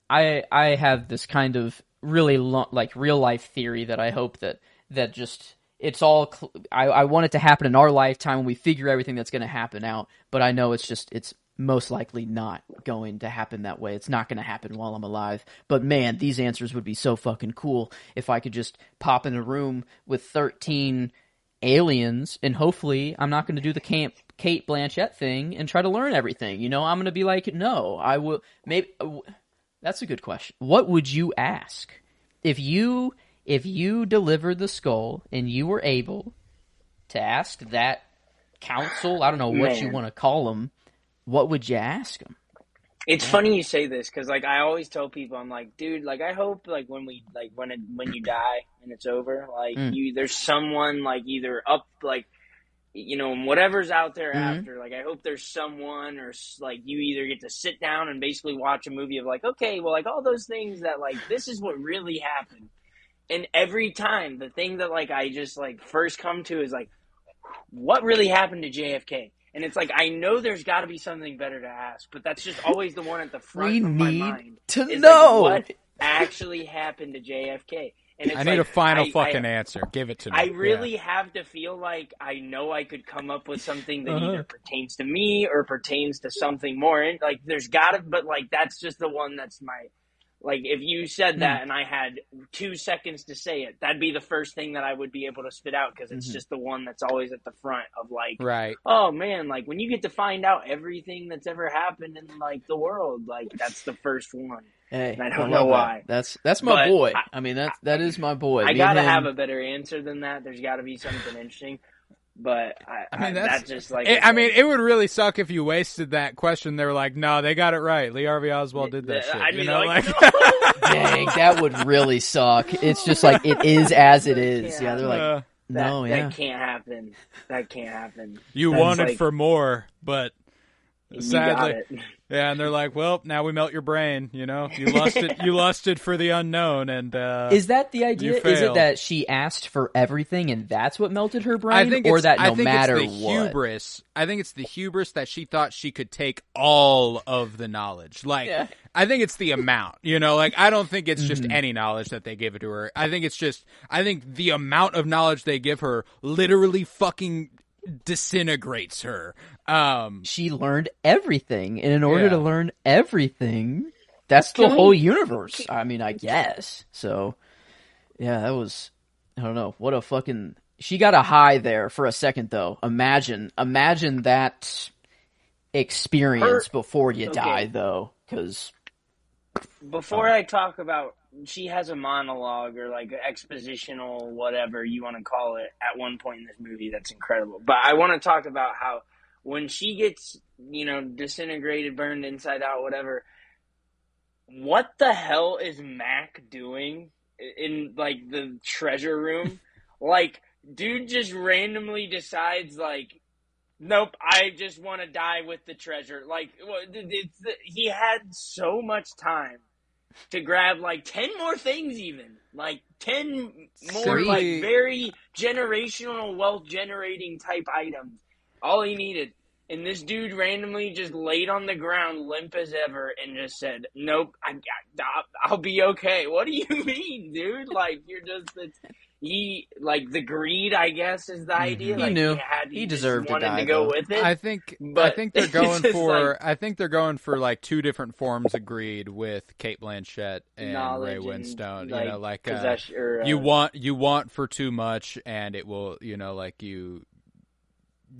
Speaker 2: have this kind of really real life theory that I hope that just it's all. I want it to happen in our lifetime when we figure everything that's going to happen out. But I know it's most likely not going to happen that way. It's not going to happen while I'm alive. But man, these answers would be so fucking cool if I could just pop in a room with 13 aliens, and hopefully I'm not going to do the Kate Blanchett thing and try to learn everything. I'm going to be like, no, I will. Maybe that's a good question. What would you ask if you delivered the skull and you were able to ask that council? I don't know what you want to call them. What would you ask them?
Speaker 3: It's funny you say this because I always tell people, I'm like, dude, I hope when we when you die and it's over, there's someone either up whatever's out there after. I hope there's someone, or you either get to sit down and basically watch a movie of okay, well, all those things that this is what really happened. And every time the thing that I just first come to is what really happened to JFK. And it's I know there's got to be something better to ask, but that's just always the one at the front of my mind.
Speaker 2: To know
Speaker 3: what actually happened to JFK. And it's
Speaker 1: I need a final fucking answer. Give it to me.
Speaker 3: I really have to feel I know I could come up with something that either pertains to me or pertains to something more. And there's got to, but that's just the one that's my. If you said that and I had 2 seconds to say it, that'd be the first thing that I would be able to spit out because it's just the one that's always at the front of
Speaker 1: right.
Speaker 3: Oh man, when you get to find out everything that's ever happened in the world, that's the first one.
Speaker 2: Hey,
Speaker 3: and I don't know why.
Speaker 2: That's my boy. That is my boy.
Speaker 3: I gotta have a better answer than that. There's got to be something interesting. But that's just
Speaker 1: it would really suck if you wasted that question. They were like, no, they got it right. Lee Harvey Oswald did that shit.
Speaker 3: I'd be
Speaker 1: no.
Speaker 2: Dang, that would really suck. It's just it is as it is. Yeah, they're like, no,
Speaker 3: that can't happen. That can't happen.
Speaker 1: You wanted for more, but sadly,
Speaker 3: yeah,
Speaker 1: and they're like, well, now we melt your brain. You lusted for the unknown, and
Speaker 2: is that the idea? Is it that she asked for everything, and that's what melted her brain? I think matter
Speaker 1: it's the hubris. I think it's the hubris that she thought she could take all of the knowledge. I think it's the amount. I don't think it's just any knowledge that they give it to her. I think the amount of knowledge they give her literally fucking disintegrates her.
Speaker 2: She learned everything, and in order to learn everything, that's the whole universe. I guess so. Yeah, that was. I don't know what a fucking She got a high there for a second, though. Imagine that experience before you die, though, because...
Speaker 3: Before I talk about, she has a monologue or like expositional, whatever you want to call it, at one point in this movie that's incredible. But I want to talk about how when she gets, disintegrated, burned inside out, whatever, what the hell is Mac doing in like the treasure room? Like, dude just randomly decides like, nope, I just want to die with the treasure. Like, he had so much time to grab like 10 more things, even like 10 more like very generational wealth generating type items. All he needed, and this dude randomly just laid on the ground, limp as ever, and just said, "Nope, I'll be okay." What do you mean, dude? Like, you're just the greed, I guess, is the idea.
Speaker 2: He
Speaker 3: like,
Speaker 2: knew he deserved to die.
Speaker 3: To go with it.
Speaker 1: I think they're going for. I think they're going for like two different forms of greed with Cate Blanchett and Ray Winstone. You want for too much, and it will.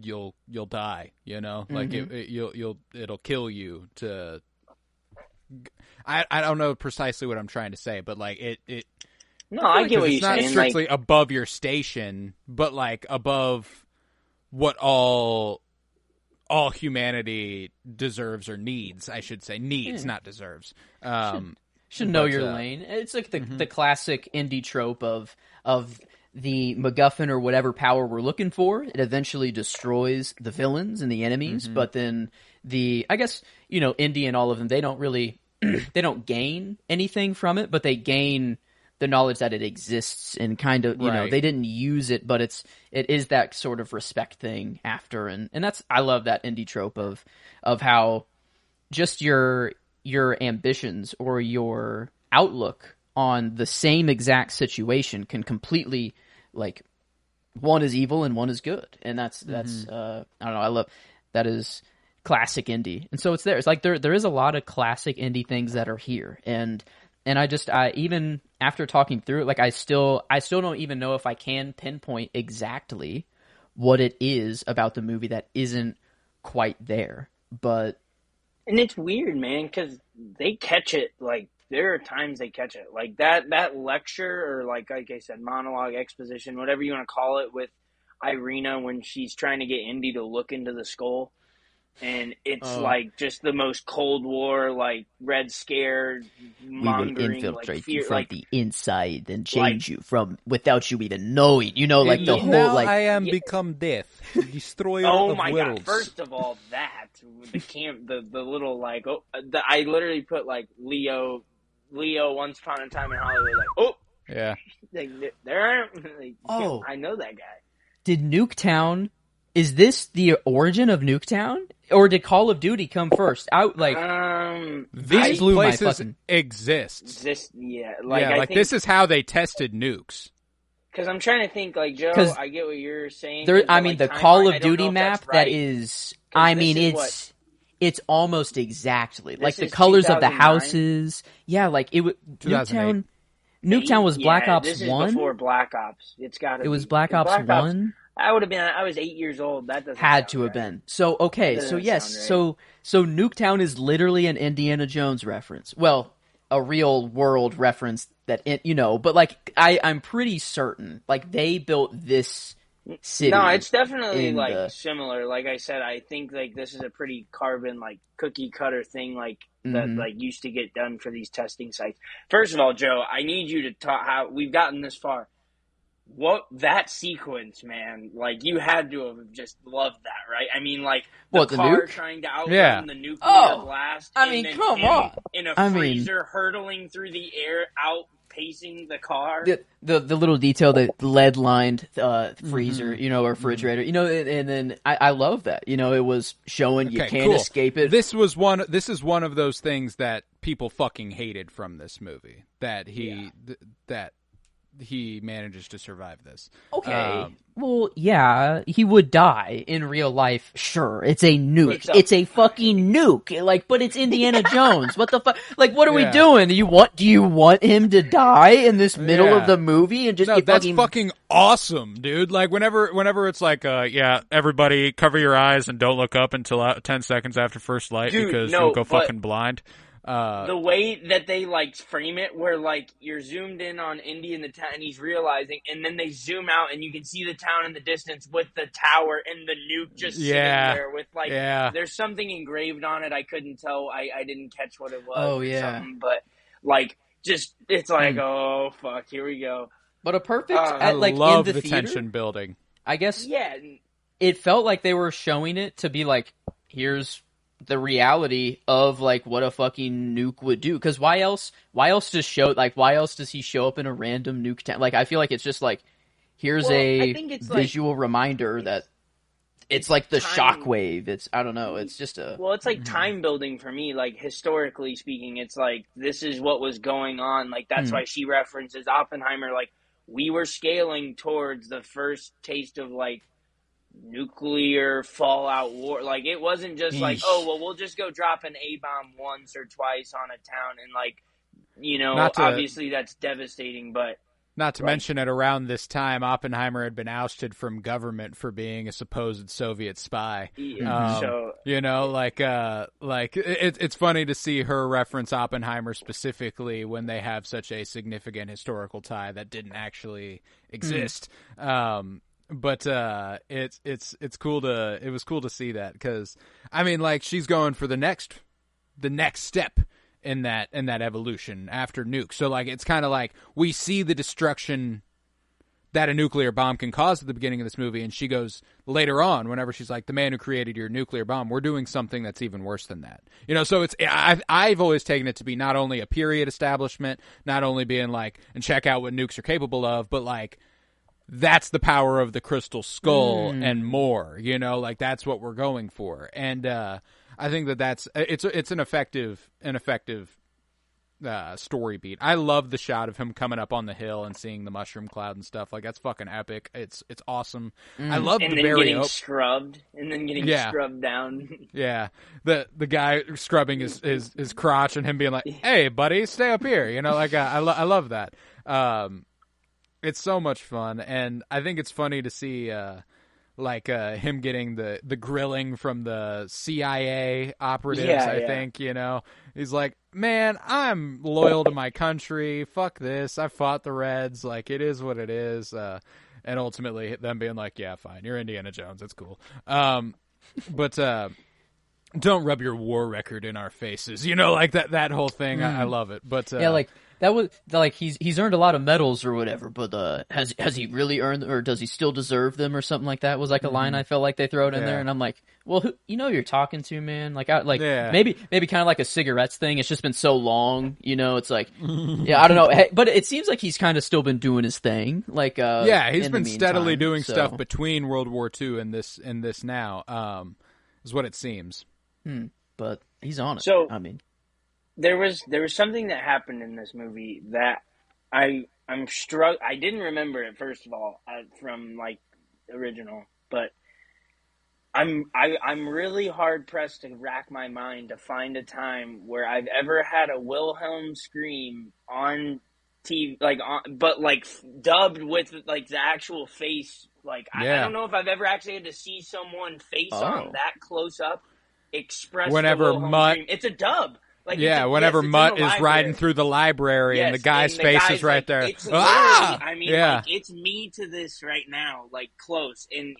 Speaker 1: You'll die. Like it'll kill you to. I don't know precisely what I'm trying to say, but like it.
Speaker 3: No, I get what you're saying.
Speaker 1: It's not strictly above your station, but like above what all humanity deserves or needs. I should say needs, not deserves.
Speaker 2: Should know your lane. It's like the classic Indy trope of the MacGuffin or whatever power we're looking for. It eventually destroys the villains and the enemies, but then Indy and all of them, they don't really they don't gain anything from it, but they gain the knowledge that it exists, and kind of, they didn't use it, but it is that sort of respect thing after, and that's, I love that Indy trope of how just your ambitions or your outlook on the same exact situation can completely, like, one is evil and one is good, and that's I don't know, I love that is classic Indy, and so it's there. It's like there is a lot of classic Indy things that are here, and I even after talking through it, like I still don't even know if I can pinpoint exactly what it is about the movie that isn't quite there. And
Speaker 3: it's weird, man, because they catch it. Like, there are times they catch it, like that lecture, or like I said, monologue, exposition, whatever you want to call it, with Irina when she's trying to get Indy to look into the skull. And it's like just the most Cold War, like Red Scare mongering.
Speaker 2: We will infiltrate
Speaker 3: like, fear,
Speaker 2: you from
Speaker 3: like,
Speaker 2: the inside and change you from without you even knowing. Like the whole like.
Speaker 1: I am become death, destroyer of
Speaker 3: my
Speaker 1: worlds.
Speaker 3: God! First of all, that the little like I literally put like Leo Once Upon a Time in Hollywood, I know that guy.
Speaker 2: Did Nuketown? Is this the origin of Nuketown? Or did Call of Duty come first?
Speaker 1: These places exist. This is how they tested nukes.
Speaker 3: Because I'm trying to think, like, Joe, I get what you're saying.
Speaker 2: The Call of Duty map that is, it's almost exactly like the colors of the houses. Yeah, like it was Nuketown. Nuketown was Black Ops 1.
Speaker 3: This is before Black Ops. It's got to be.
Speaker 2: It was Black Ops 1.
Speaker 3: I was 8 years old. That doesn't
Speaker 2: had to have been. So okay, so yes, right. so Nuketown is literally an Indiana Jones reference. Well, a real world reference but like I'm pretty certain like they built this city.
Speaker 3: No, it's definitely similar. Like I said, I think like this is a pretty carbon like cookie cutter thing like that like used to get done for these testing sites. First of all, Joe, I need you to talk how we've gotten this far. What that sequence, man! Like you had to have just loved that, right? I mean, like the car
Speaker 2: nuke?
Speaker 3: Trying to outrun the nuclear blast.
Speaker 2: I mean, come on!
Speaker 3: In a freezer, hurtling through the air, outpacing the car.
Speaker 2: The little detail, the lead lined freezer, or refrigerator, and then I love that. It was showing you can't escape it.
Speaker 1: This is one of those things that people fucking hated from this movie. That he manages to survive this.
Speaker 2: Okay. Well, yeah, he would die in real life. Sure, it's a nuke. It's a fucking nuke. Like, but it's Indiana Jones. What the fuck? Like, what are we doing? Do you want him to die in this middle of the movie and just get
Speaker 1: that's fucking awesome, dude. Like, whenever it's like, everybody cover your eyes and don't look up until 10 seconds after first light, because you'll go fucking blind.
Speaker 3: The way that they like frame it, where like you're zoomed in on Indy in the town, and he's realizing, and then they zoom out, and you can see the town in the distance with the tower and the nuke just sitting there with like. There's something engraved on it. I couldn't tell. I didn't catch what it was.
Speaker 2: Oh yeah.
Speaker 3: But like, just it's like, oh fuck, here we go.
Speaker 2: But a perfect.
Speaker 1: I
Speaker 2: like
Speaker 1: love
Speaker 2: in the
Speaker 1: theater,
Speaker 2: tension
Speaker 1: building.
Speaker 2: I guess.
Speaker 3: Yeah.
Speaker 2: It felt like they were showing it to be like, here's the reality of like what a fucking nuke would do. Because why else why else does he show up in a random nuke town? Like, I feel like it's just like, here's a visual reminder that it's like the shockwave. It's, I don't know, it's just a...
Speaker 3: Well, it's like time building for me. Like, historically speaking, it's like, this is what was going on. Like, that's why she references Oppenheimer. Like, we were scaling towards the first taste of like nuclear fallout war. Like, it wasn't just like, oh well, we'll just go drop an A-bomb once or twice on a town, and like, you know, obviously that's devastating, but
Speaker 1: not to mention at around this time Oppenheimer had been ousted from government for being a supposed Soviet spy.
Speaker 3: So
Speaker 1: you know, like it's funny to see her reference Oppenheimer specifically when they have such a significant historical tie that didn't actually exist. But it's cool to, it was cool to see that, because I mean, like, she's going for the next step in that evolution after nuke. So like, it's kind of like we see the destruction that a nuclear bomb can cause at the beginning of this movie, and she goes later on, whenever she's like, the man who created your nuclear bomb, we're doing something that's even worse than that. You know, so it's, I've always taken it to be not only a period establishment, not only being like, and check out what nukes are capable of, but like, that's the power of the crystal skull and more, you know, like that's what we're going for. And I think that's it's an effective story beat. I love the shot of him coming up on the hill and seeing the mushroom cloud and stuff. Like, that's fucking epic. It's awesome. I love the very
Speaker 3: scrubbed and then getting scrubbed down.
Speaker 1: Yeah, the guy scrubbing his crotch and him being like, "Hey, buddy, stay up here." You know, like I love that. It's so much fun, and I think it's funny to see him getting the grilling from the CIA operatives. I think, you know, he's like, man, I'm loyal to my country. Fuck this. I fought the Reds. Like, it is what it is. And ultimately them being like, yeah, fine, you're Indiana Jones. It's cool. But don't rub your war record in our faces. You know, like that whole thing. I love it. But
Speaker 2: yeah, like, that was like, he's earned a lot of medals or whatever, but has he really earned, or does he still deserve them, or something like that? Was like a line I felt like they throw it in there, and I'm like, well, you know, you're talking to, man. Like, maybe kind of like a cigarettes thing. It's just been so long, you know. It's like, yeah, I don't know, but it seems like he's kind of still been doing his thing. Like,
Speaker 1: he's been steadily doing stuff between World War II and this now. Is what it seems.
Speaker 2: But he's on it. So, I mean.
Speaker 3: There was something that happened in this movie that I'm I didn't remember it, first of all, from like original, but I'm really hard pressed to rack my mind to find a time where I've ever had a Wilhelm scream on TV, but dubbed with like the actual face. Like, I don't know if I've ever actually had to see someone face on that close up express
Speaker 1: whenever
Speaker 3: the Wilhelm
Speaker 1: scream.
Speaker 3: It's a dub. Like,
Speaker 1: whenever Mutt is riding through the library and the guy's face is right there.
Speaker 3: It's I mean, like, it's me to this right now, like, close. And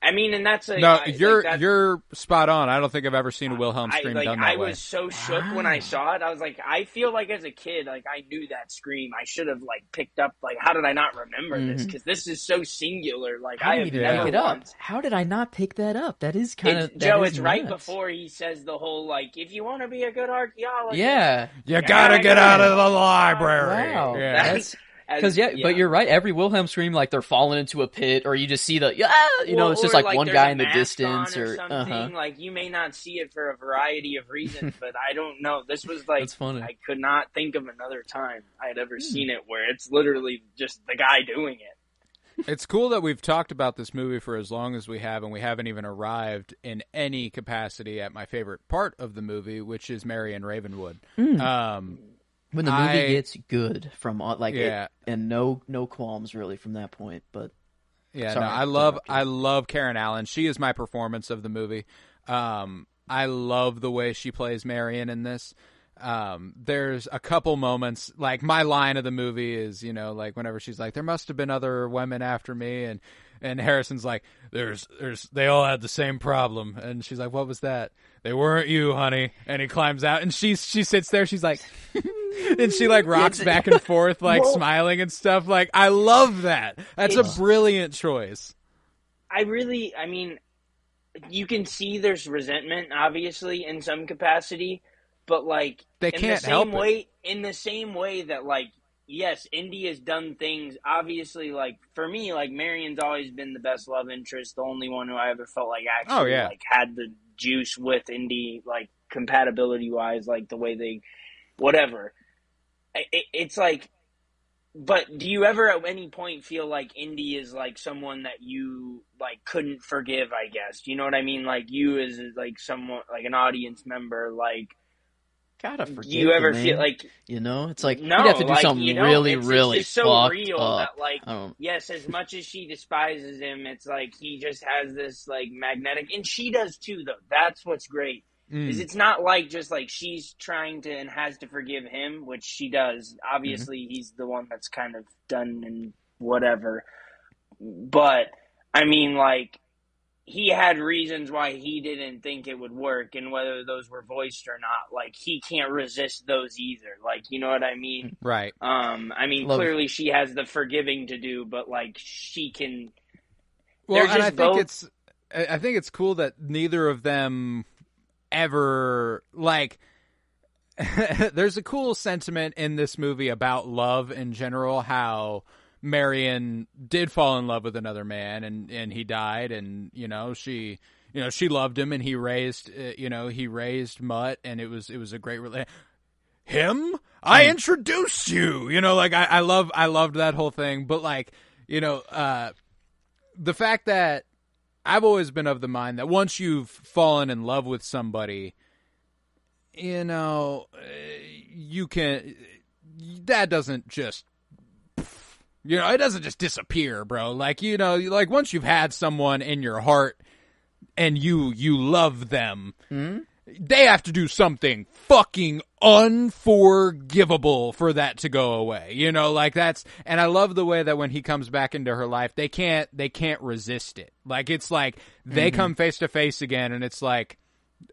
Speaker 3: I mean, and that's
Speaker 1: you're spot on. I don't think I've ever seen a Wilhelm scream done that way.
Speaker 3: I was so shook when I saw it. I was like, I feel like as a kid, like, I knew that scream. I should have like picked up. Like, how did I not remember this? Because this is so singular. Like, I have never pick it up.
Speaker 2: How did I not pick that up? That is kind of
Speaker 3: Joe. It's right before he says the whole like, if you want to be a good archaeologist,
Speaker 1: you gotta get out of the library.
Speaker 2: Wow, Because but you're right. Every Wilhelm scream, like they're falling into a pit, or you just see it's just like one guy in the distance,
Speaker 3: or something. Like you may not see it for a variety of reasons, but I don't know. This was like
Speaker 2: That's funny.
Speaker 3: I could not think of another time I had ever seen it where it's literally just the guy doing it.
Speaker 1: It's cool that we've talked about this movie for as long as we have, and we haven't even arrived in any capacity at my favorite part of the movie, which is Marion Ravenwood.
Speaker 2: When the movie gets good from and no qualms really from that point. But
Speaker 1: I love Karen Allen. She is my performance of the movie. I love the way she plays Marion in this. There's a couple moments, like my line of the movie is, like whenever she's like, there must have been other women after me, and Harrison's like, they all had the same problem, and she's like, what was that? They weren't you, honey. And he climbs out, and she sits there, she's like, and she like rocks back and forth, like smiling and stuff. Like, I love that. That's a brilliant choice.
Speaker 3: I mean, you can see there's resentment, obviously, in some capacity. But like
Speaker 1: they can't help it.
Speaker 3: In the same way that like yes, Indy has done things. Obviously, like for me, like Marion's always been the best love interest, the only one who I ever felt like actually like had the juice with Indy, like compatibility wise, like the way they, whatever. It's like, but do you ever at any point feel like Indy is like someone that you like couldn't forgive? I guess you know what I mean. Like you as like someone like an audience member, like.
Speaker 2: Gotta forgive.
Speaker 3: Do you ever feel like
Speaker 2: it's like you'd have to do something really
Speaker 3: it's so
Speaker 2: fucked
Speaker 3: real
Speaker 2: up.
Speaker 3: that like yes, as much as she despises him, it's like he just has this like magnetic, and she does too. Though that's what's great is it's not like just like she's trying to and has to forgive him, which she does. Obviously, he's the one that's kind of done and whatever. But I mean, like. He had reasons why he didn't think it would work, and whether those were voiced or not, like he can't resist those either. Like, you know what I mean?
Speaker 1: Right.
Speaker 3: I mean, clearly she has the forgiving to do, but like she can.
Speaker 1: Well, and I think it's cool that neither of them ever like. There's a cool sentiment in this movie about love in general. How. Marion did fall in love with another man and he died, and she loved him, and he raised Mutt, and it was a great him I introduced you, like I loved that whole thing. But like the fact that I've always been of the mind that once you've fallen in love with somebody, you can, that doesn't just it doesn't just disappear, bro. Like, like once you've had someone in your heart and you love them, they have to do something fucking unforgivable for that to go away. Like that's, and I love the way that when he comes back into her life, they can't resist it. Like, it's like they come face to face again, and it's like,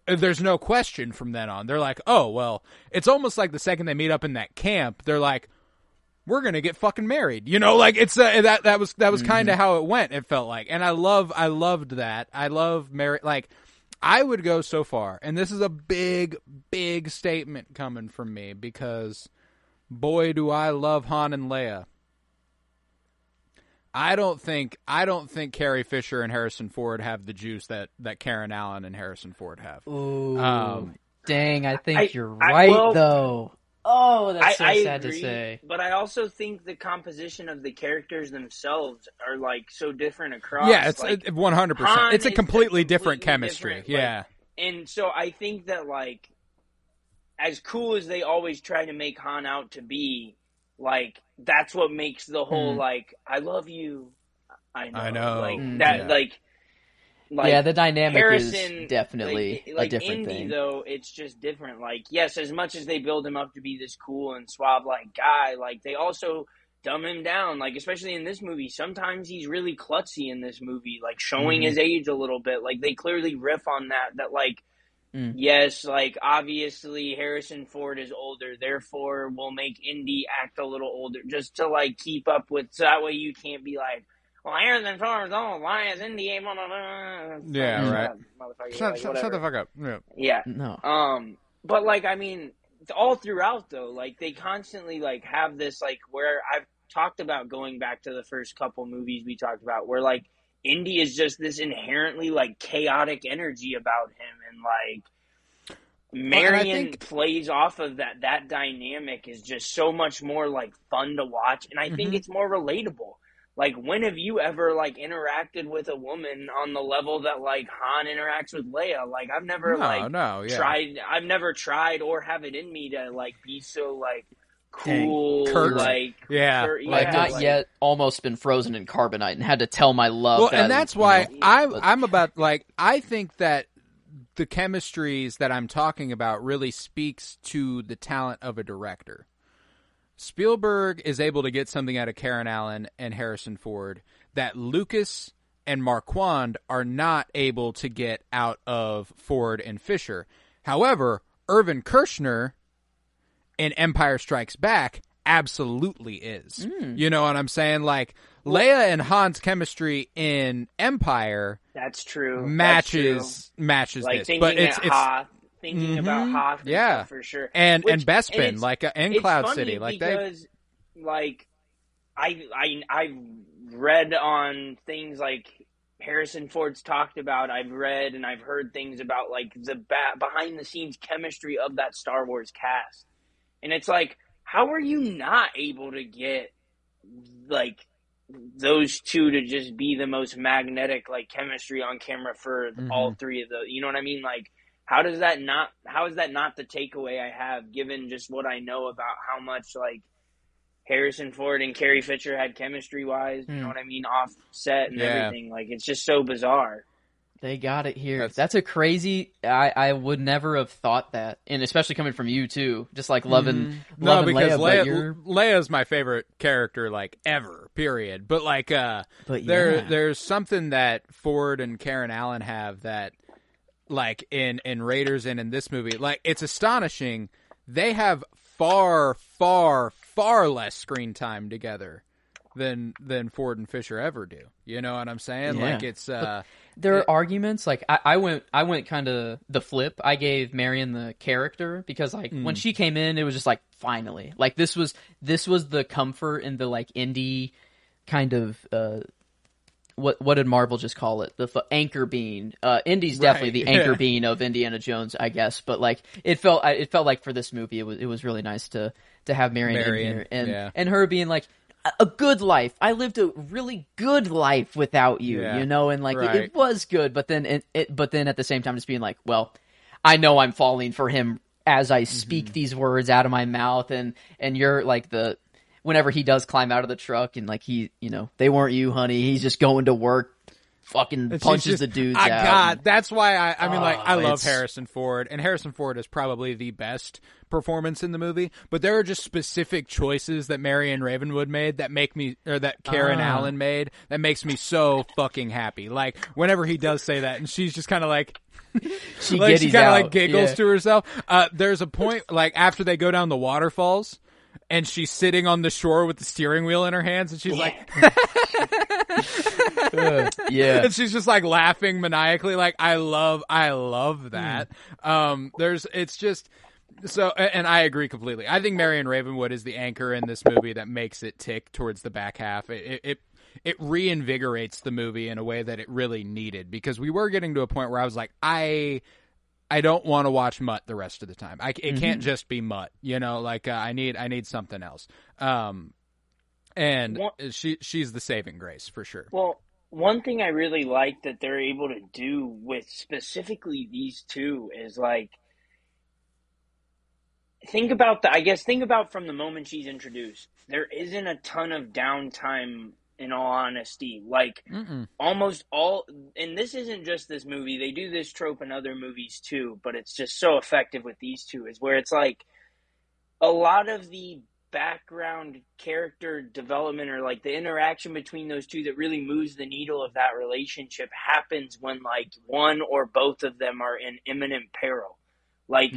Speaker 1: there's no question from then on. They're like, oh, well, it's almost like the second they meet up in that camp, they're like, we're gonna get fucking married, like it's that was kind of how it went. It felt like, and I loved that. I love Mary. Like, I would go so far, and this is a big statement coming from me because, boy, do I love Han and Leia. I don't think Carrie Fisher and Harrison Ford have the juice that Karen Allen and Harrison Ford have.
Speaker 2: Ooh, dang! I think you're right though. Oh, that's so sad to say.
Speaker 3: But I also think the composition of the characters themselves are like so different across.
Speaker 1: Yeah, it's
Speaker 3: like,
Speaker 1: 100%. It's a completely different chemistry. Yeah.
Speaker 3: And so I think that like as cool as they always try to make Han out to be, like that's what makes the whole like I love you. I know. Like that like
Speaker 2: the dynamic
Speaker 3: Harrison,
Speaker 2: is definitely
Speaker 3: like
Speaker 2: a different
Speaker 3: Indy,
Speaker 2: thing.
Speaker 3: Though it's just different. Like, yes, as much as they build him up to be this cool and suave like guy, like they also dumb him down. Like, especially in this movie, sometimes he's really klutzy in this movie, like showing his age a little bit. Like they clearly riff on that like yes, like obviously Harrison Ford is older, therefore we'll make Indy act a little older just to like keep up with, so that way you can't be like, well, Harrison Ford's old. Why is Indy able to?
Speaker 1: Yeah, right. Shut the fuck up.
Speaker 3: Yeah.
Speaker 2: No.
Speaker 3: But like, I mean, all throughout though, like they constantly like have this like where talked about going back to the first couple movies we talked about, where like Indy is just this inherently like chaotic energy about him, and like Marion plays off of that. That dynamic is just so much more like fun to watch, and I think it's more relatable. Like, when have you ever like interacted with a woman on the level that like Han interacts with Leia? Like, I've never tried. I've never tried or have it in me to like be so like cool, like
Speaker 2: not yet. Almost been frozen in carbonite and had to tell my love.
Speaker 1: Well, and that's why I'm about like I think that the chemistries that I'm talking about really speaks to the talent of a director. Spielberg is able to get something out of Karen Allen and Harrison Ford that Lucas and Marquand are not able to get out of Ford and Fisher. However, Irvin Kershner in Empire Strikes Back absolutely is. You know what I'm saying? Like, Leia and Han's chemistry in Empire,
Speaker 3: that's true,
Speaker 1: matches
Speaker 3: like
Speaker 1: this, but it's
Speaker 3: thinking about Hoth, for sure,
Speaker 1: and Bespin, like and Cloud City, like
Speaker 3: because like I've read on things like Harrison Ford's talked about. I've read and I've heard things about like the behind the scenes chemistry of that Star Wars cast, and it's like, how are you not able to get like those two to just be the most magnetic like chemistry on camera for all three of those? You know what I mean? Like, how is that not the takeaway I have, given just what I know about how much like Harrison Ford and Carrie Fisher had chemistry wise, you know what I mean, off set and everything. Like, it's just so bizarre.
Speaker 2: They got it here. That's a crazy. I would never have thought that, and especially coming from you too. Just like loving
Speaker 1: because
Speaker 2: Leia.
Speaker 1: Leia's my favorite character, like, ever. Period. But like, there's something that Ford and Karen Allen have that, like in Raiders and in this movie, like, it's astonishing. They have far, far, far less screen time together than Ford and Fisher ever do. You know what I'm saying?
Speaker 2: Yeah.
Speaker 1: Like, it's
Speaker 2: there are arguments. Like, I went kind of the flip. I gave Marion the character because like when she came in, it was just like, finally, like this was the comfort in the like indie kind of what did Marvel just call it? The anchor bean. Indy's definitely the anchor bean of Indiana Jones, I guess. But like it felt like for this movie, it was really nice to have Marion in here and her being like, a good life. I lived a really good life without you, you know, and like it was good. But then but then at the same time, just being like, well, I know I'm falling for him as I speak these words out of my mouth, and you're like whenever he does climb out of the truck and like he, you know, they weren't you, honey. He's just going to work. Fucking punches the dudes out.
Speaker 1: God, that's why I mean, like, I love Harrison Ford, and Harrison Ford is probably the best performance in the movie, but there are just specific choices that Marion Ravenwood made that make me, or that Karen Allen made, that makes me so fucking happy. Like, whenever he does say that, and she's just kind of like,
Speaker 2: she
Speaker 1: kind of like giggles to herself. There's a point, like, after they go down the waterfalls, and she's sitting on the shore with the steering wheel in her hands, and she's like, and she's just like laughing maniacally. Like, I love that. It's just so, and I agree completely. I think Marion Ravenwood is the anchor in this movie that makes it tick towards the back half. It reinvigorates the movie in a way that it really needed, because we were getting to a point where I was like, I don't want to watch Mutt the rest of the time. It can't just be Mutt, you know. Like, I need something else. And she's the saving grace for sure.
Speaker 3: Well, one thing I really like that they're able to do with specifically these two is like, think about from the moment she's introduced, there isn't a ton of downtime. In all honesty, like almost all, and this isn't just this movie, they do this trope in other movies too, but it's just so effective with these two, is where it's like a lot of the background character development or like the interaction between those two that really moves the needle of that relationship happens when like one or both of them are in imminent peril. Like,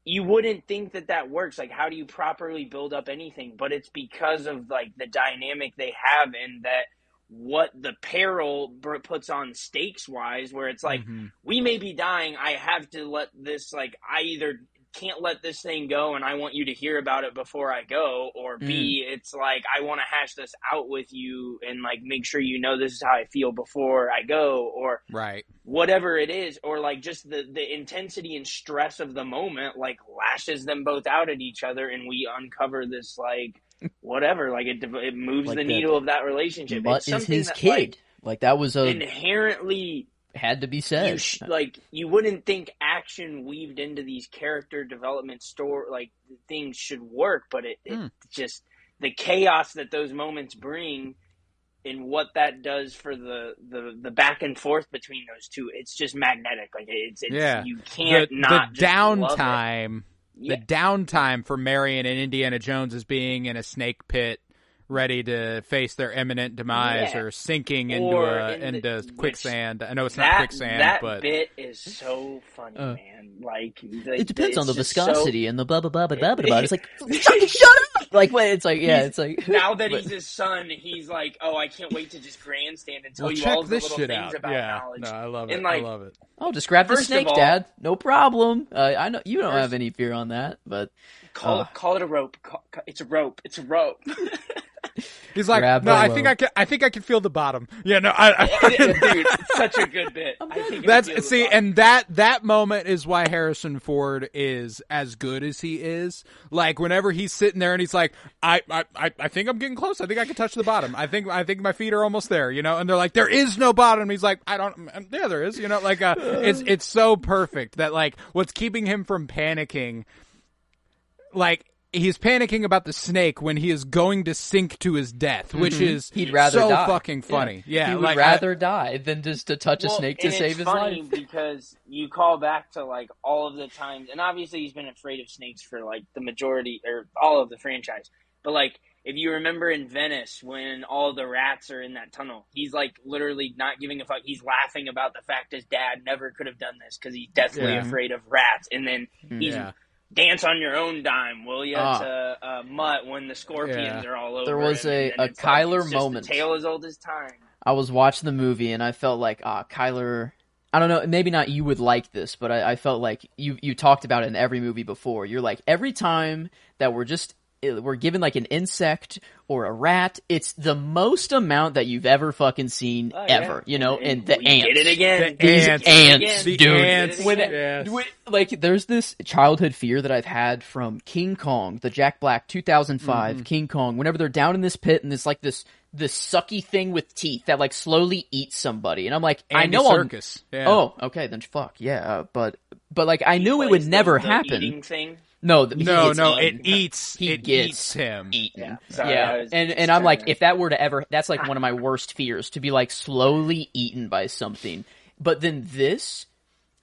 Speaker 3: you wouldn't think that works. Like, how do you properly build up anything? But it's because of like the dynamic they have, and that what the peril puts on stakes wise, where it's like, we may be dying. I have to let this, like, I either can't let this thing go and I want you to hear about it before I go, or B, it's like I want to hash this out with you and like make sure you know this is how I feel before I go, or
Speaker 1: Right.
Speaker 3: whatever it is, or like just the intensity and stress of the moment like lashes them both out at each other, and we uncover this like whatever, like it moves
Speaker 2: Like
Speaker 3: the needle of that relationship.
Speaker 2: Mutt
Speaker 3: It's
Speaker 2: is
Speaker 3: something
Speaker 2: his
Speaker 3: that,
Speaker 2: kid. Like that was
Speaker 3: inherently
Speaker 2: had to be said.
Speaker 3: You wouldn't think action weaved into these character development things should work, but it just the chaos that those moments bring and what that does for the back and forth between those two, it's just magnetic. Like it's you can't
Speaker 1: the downtime. The downtime for Marion and Indiana Jones is being in a snake pit, ready to face their imminent demise, or sinking into quicksand. I know it's not quicksand, but
Speaker 3: that bit is so funny, man. Like
Speaker 2: it depends on the viscosity and the blah blah blah blah blah blah. It's like shut up. Like it's like it's like
Speaker 3: now that he's his son, he's like, oh, I can't wait to just grandstand and tell you all the little things about knowledge.
Speaker 1: No, I love it.
Speaker 3: And like,
Speaker 1: I love it.
Speaker 2: Oh, just grab the snake, Dad. No problem. I know you don't have any fear on that, but
Speaker 3: call it a rope. It's a rope. It's a rope.
Speaker 1: He's like, no, I think I can feel the bottom. Yeah, no,
Speaker 3: dude, it's such a good bit.
Speaker 1: And that moment is why Harrison Ford is as good as he is. Like whenever he's sitting there and he's like, I think I'm getting close. I think I can touch the bottom. I think my feet are almost there. You know, and they're like, there is no bottom. He's like, yeah, there is. You know, like it's so perfect that like what's keeping him from panicking, like. He's panicking about the snake when he is going to sink to his death, which is
Speaker 2: he'd rather die.
Speaker 1: Fucking funny. Yeah,
Speaker 2: he would rather die than just to touch a snake to save his life.
Speaker 3: It's funny because you call back to like all of the times, and obviously he's been afraid of snakes for like the majority or all of the franchise. But like if you remember in Venice when all the rats are in that tunnel, he's like literally not giving a fuck. He's laughing about the fact his dad never could have done this because he's deathly afraid of rats, and then he's. Dance on your own dime, will you? To Mutt when the scorpions are all over.
Speaker 2: There was a Kyler moment.
Speaker 3: The tale as old as time.
Speaker 2: I was watching the movie and I felt like, Kyler. I don't know. Maybe not you would like this, but I felt like you talked about it in every movie before. You're like every time that we're given like an insect or a rat, it's the most amount that you've ever fucking seen ever, you know, and the ants.
Speaker 3: Did it again.
Speaker 2: These ants, dude.
Speaker 1: Ants.
Speaker 2: Like, there's this childhood fear that I've had from King Kong, the Jack Black 2005 King Kong, whenever they're down in this pit and it's like this sucky thing with teeth that like slowly eats somebody. And I'm like,
Speaker 1: Andy
Speaker 2: I know
Speaker 1: Serkis. Yeah.
Speaker 2: Oh, okay, then fuck, yeah. But like, I knew it would never happen.
Speaker 3: Eating thing?
Speaker 2: No,
Speaker 1: it eats him.
Speaker 2: Eaten. Yeah. And I'm like, if that were to ever, that's like one of my worst fears, to be like slowly eaten by something. But then this,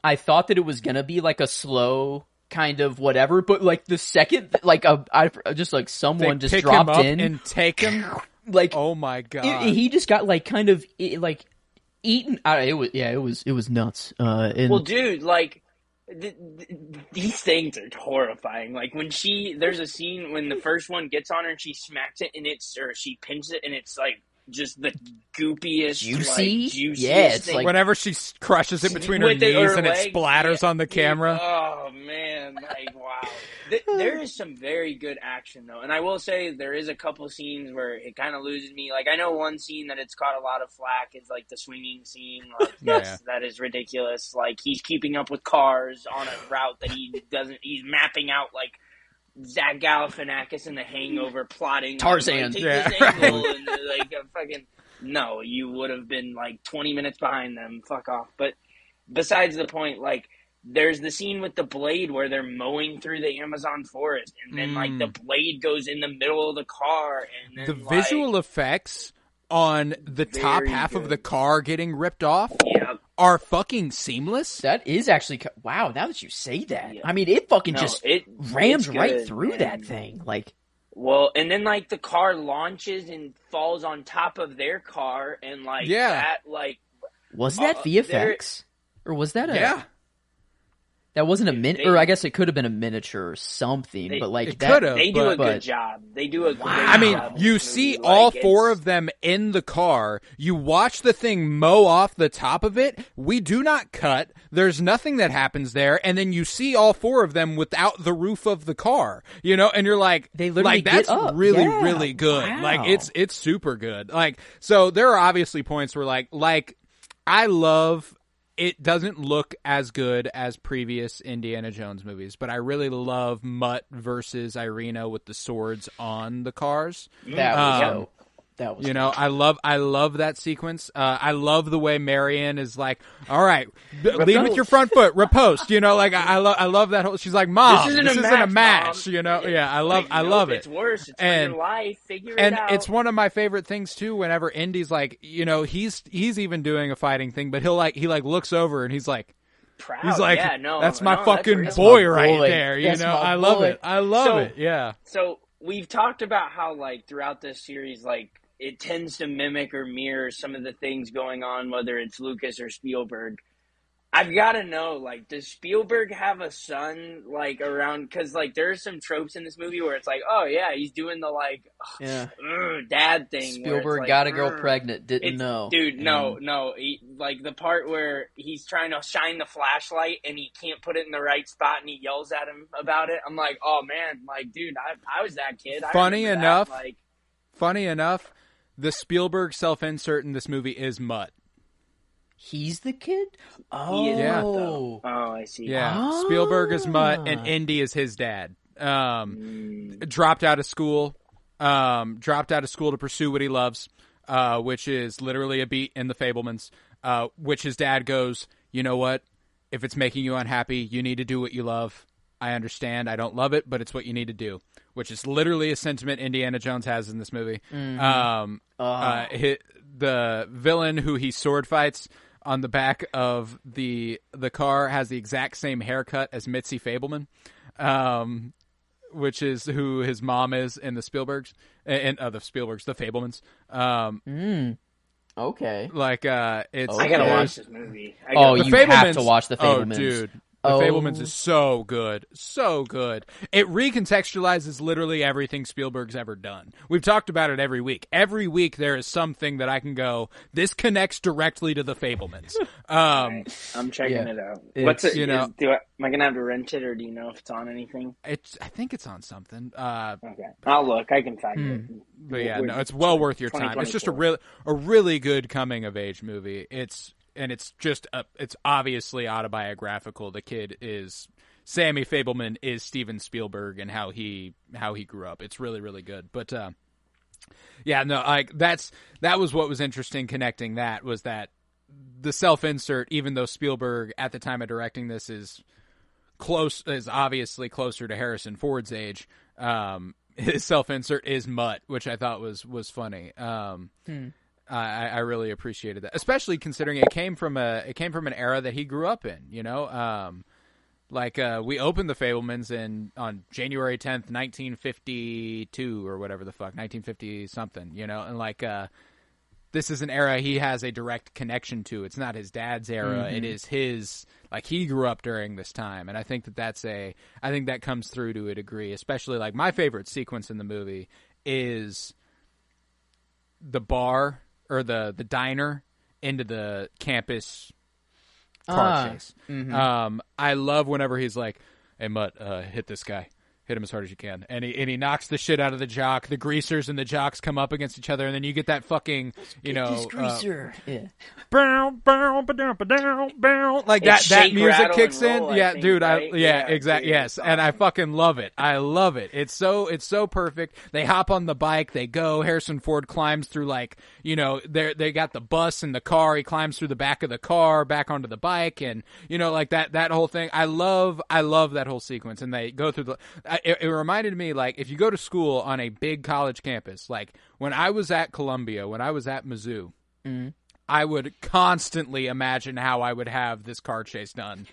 Speaker 2: I thought that it was gonna be like a slow kind of whatever, but like the second, like I just like someone just dropped in
Speaker 1: and take him.
Speaker 2: Like,
Speaker 1: oh my god,
Speaker 2: he just got like kind of like eaten. It was nuts.
Speaker 3: Well, dude, like. These things are horrifying. Like when there's a scene when the first one gets on her and she smacks it and she pinches it and it's like just the goopiest, juiciest
Speaker 2: it's
Speaker 3: thing.
Speaker 2: like
Speaker 1: whenever she crushes it between her knees and it splatters on the camera.
Speaker 3: Oh man, like wow. There is some very good action though, and I will say there is a couple scenes where it kind of loses me. Like I know one scene that it's caught a lot of flack is like the swinging scene. Like that is ridiculous. Like he's keeping up with cars on a route that he doesn't. He's mapping out like Zach Galifianakis in The Hangover, plotting
Speaker 2: Tarzan.
Speaker 3: Take this angle and like fucking no. You would have been like 20 minutes behind them. Fuck off. But besides the point, like. There's the scene with the blade where they're mowing through the Amazon forest, and then like the blade goes in the middle of the car, and then,
Speaker 1: the visual effects on the top half of the car getting ripped off are fucking seamless.
Speaker 2: That is actually wow. Now that you say that, I mean, it fucking it rams right through that thing, like.
Speaker 3: Well, and then like the car launches and falls on top of their car, and like that, like
Speaker 2: was that VFX or was that a That wasn't a
Speaker 3: Dude,
Speaker 2: or I guess it could have been a miniature or something, but like
Speaker 1: it
Speaker 2: that,
Speaker 1: could've,
Speaker 3: they do a
Speaker 2: but-
Speaker 3: good job. They do a great job.
Speaker 1: I mean,
Speaker 3: in
Speaker 1: you
Speaker 3: this
Speaker 1: see
Speaker 3: movie.
Speaker 1: all
Speaker 3: Like,
Speaker 1: four
Speaker 3: it's-
Speaker 1: of them in the car. You watch the thing mow off the top of it. We do not cut. There's nothing that happens there. And then you see all four of them without the roof of the car, you know, and you're like,
Speaker 2: They literally
Speaker 1: that's
Speaker 2: get up.
Speaker 1: really,
Speaker 2: Yeah.
Speaker 1: really good.
Speaker 2: Wow.
Speaker 1: Like, it's super good. Like, so there are obviously points where like, I love, it doesn't look as good as previous Indiana Jones movies, but I really love Mutt versus Irina with the swords on the cars.
Speaker 2: that was
Speaker 1: Um,
Speaker 2: dope. That was
Speaker 1: You know, I love that sequence. I love the way Marion is like, all right, lead with your front foot, riposte. You know, like I love that whole. She's like, Mom,
Speaker 3: This isn't
Speaker 1: a match.
Speaker 3: Mom.
Speaker 1: You know, yeah, I
Speaker 3: Like,
Speaker 1: love
Speaker 3: nope,
Speaker 1: it.
Speaker 3: It's worse. It's
Speaker 1: And-
Speaker 3: for your life. Figure
Speaker 1: And
Speaker 3: it out.
Speaker 1: it's one of my favorite things too. Whenever Indy's like, you know, he's even doing a fighting thing, but he looks over and he's like,
Speaker 3: Proud.
Speaker 1: yeah,
Speaker 3: no,
Speaker 1: that's my
Speaker 3: no,
Speaker 1: fucking
Speaker 3: that's
Speaker 1: boy
Speaker 2: my
Speaker 1: right
Speaker 2: boy.
Speaker 1: there. You
Speaker 2: That's
Speaker 1: know,
Speaker 2: my
Speaker 1: I love
Speaker 2: boy.
Speaker 1: it. I love
Speaker 3: So-
Speaker 1: it. Yeah.
Speaker 3: So we've talked about how, like, throughout this series, like, it tends to mimic or mirror some of the things going on, whether it's Lucas or Spielberg. I've got to know, like, does Spielberg have a son, like, around? Because, like, there's some tropes in this movie where it's like, oh, yeah, he's doing the, like,
Speaker 2: Yeah.
Speaker 3: dad thing. where it's
Speaker 2: Spielberg
Speaker 3: like,
Speaker 2: got a girl pregnant, didn't
Speaker 3: It's-
Speaker 2: know.
Speaker 3: Dude, no.
Speaker 2: And-
Speaker 3: Like, the part where he's trying to shine the flashlight and he can't put it in the right spot and he yells at him about it. I'm like, oh, man. Like, dude, I was that kid. I
Speaker 1: Funny
Speaker 3: remember
Speaker 1: enough,
Speaker 3: that. Like,
Speaker 1: Funny enough, the Spielberg self-insert in this movie is Mutt.
Speaker 2: He's the kid?
Speaker 3: he is
Speaker 1: Yeah.
Speaker 3: not, though. Oh, I see.
Speaker 1: Yeah,
Speaker 2: Ah.
Speaker 1: Spielberg is Mutt, and Indy is his dad. Dropped out of school. Dropped out of school to pursue what he loves, which is literally a beat in The Fabelmans. Which his dad goes, you know what? If it's making you unhappy, you need to do what you love. I understand. I don't love it, but it's what you need to do. Which is literally a sentiment Indiana Jones has in this movie. The villain who he sword fights on the back of the car has the exact same haircut as Mitzi Fabelman, which is who his mom is in the Spielbergs, the Fabelmans.
Speaker 2: Okay.
Speaker 1: Like it's
Speaker 3: I gotta
Speaker 2: Okay.
Speaker 3: watch this movie.
Speaker 2: Oh,
Speaker 1: The
Speaker 2: you have
Speaker 1: Fabelmans-
Speaker 2: to watch The Fabelmans.
Speaker 1: Oh, dude. The
Speaker 2: Oh.
Speaker 1: Fabelmans is so good. So good. It recontextualizes literally everything Spielberg's ever done. We've talked about it every week. Every week there is something that I can go, this connects directly to The Fabelmans.
Speaker 3: I'm checking
Speaker 2: Yeah.
Speaker 3: it out.
Speaker 2: It's,
Speaker 3: What's it?
Speaker 1: you know-
Speaker 3: Am I gonna have to rent it, or do you know if it's on anything?
Speaker 1: I think it's on something.
Speaker 3: Okay, I'll look. I can find it.
Speaker 1: But yeah, no, it's well worth your time. It's just a
Speaker 3: 2024.
Speaker 1: really good coming of age movie. It's obviously autobiographical. The kid is Sammy Fabelman is Steven Spielberg and how he grew up. It's really, really good. But yeah, no, like that was what was interesting connecting that was that the self-insert, even though Spielberg at the time of directing this is obviously closer to Harrison Ford's age, his self-insert is Mutt, which I thought was funny. I really appreciated that, especially considering it came from an era that he grew up in. You know, we opened The Fabelmans on January 10th, 1952 or whatever the fuck, 1950 something. You know, and this is an era he has a direct connection to. It's not his dad's era; it is his. Like he grew up during this time, and I think I think that comes through to a degree. Especially like my favorite sequence in the movie is the bar. Or the diner into the campus car chase. I love whenever he's like, "Hey Mutt, hit this guy, hit him as hard as you can," and he knocks the shit out of the jock. The greasers and the jocks come up against each other, and then you get that fucking
Speaker 2: This greaser.
Speaker 1: bow, bow, ba-dow, ba-dow, bow. Like
Speaker 3: It's
Speaker 1: that
Speaker 3: shake,
Speaker 1: music
Speaker 3: rattle,
Speaker 1: kicks
Speaker 3: and
Speaker 1: in.
Speaker 3: roll, I
Speaker 1: Yeah,
Speaker 3: think,
Speaker 1: dude.
Speaker 3: right? Yeah,
Speaker 1: Exactly.
Speaker 3: dude,
Speaker 1: Yes,
Speaker 3: it's
Speaker 1: and I
Speaker 3: awesome.
Speaker 1: fucking love it. I love it. It's so perfect. They hop on the bike. They go. Harrison Ford climbs through they got the bus and the car. He climbs through the back of the car, back onto the bike, and that whole thing. I love that whole sequence. And they go through it reminded me if you go to school on a big college campus, like when I was at Columbia, when I was at Mizzou. I would constantly imagine how I would have this car chase done.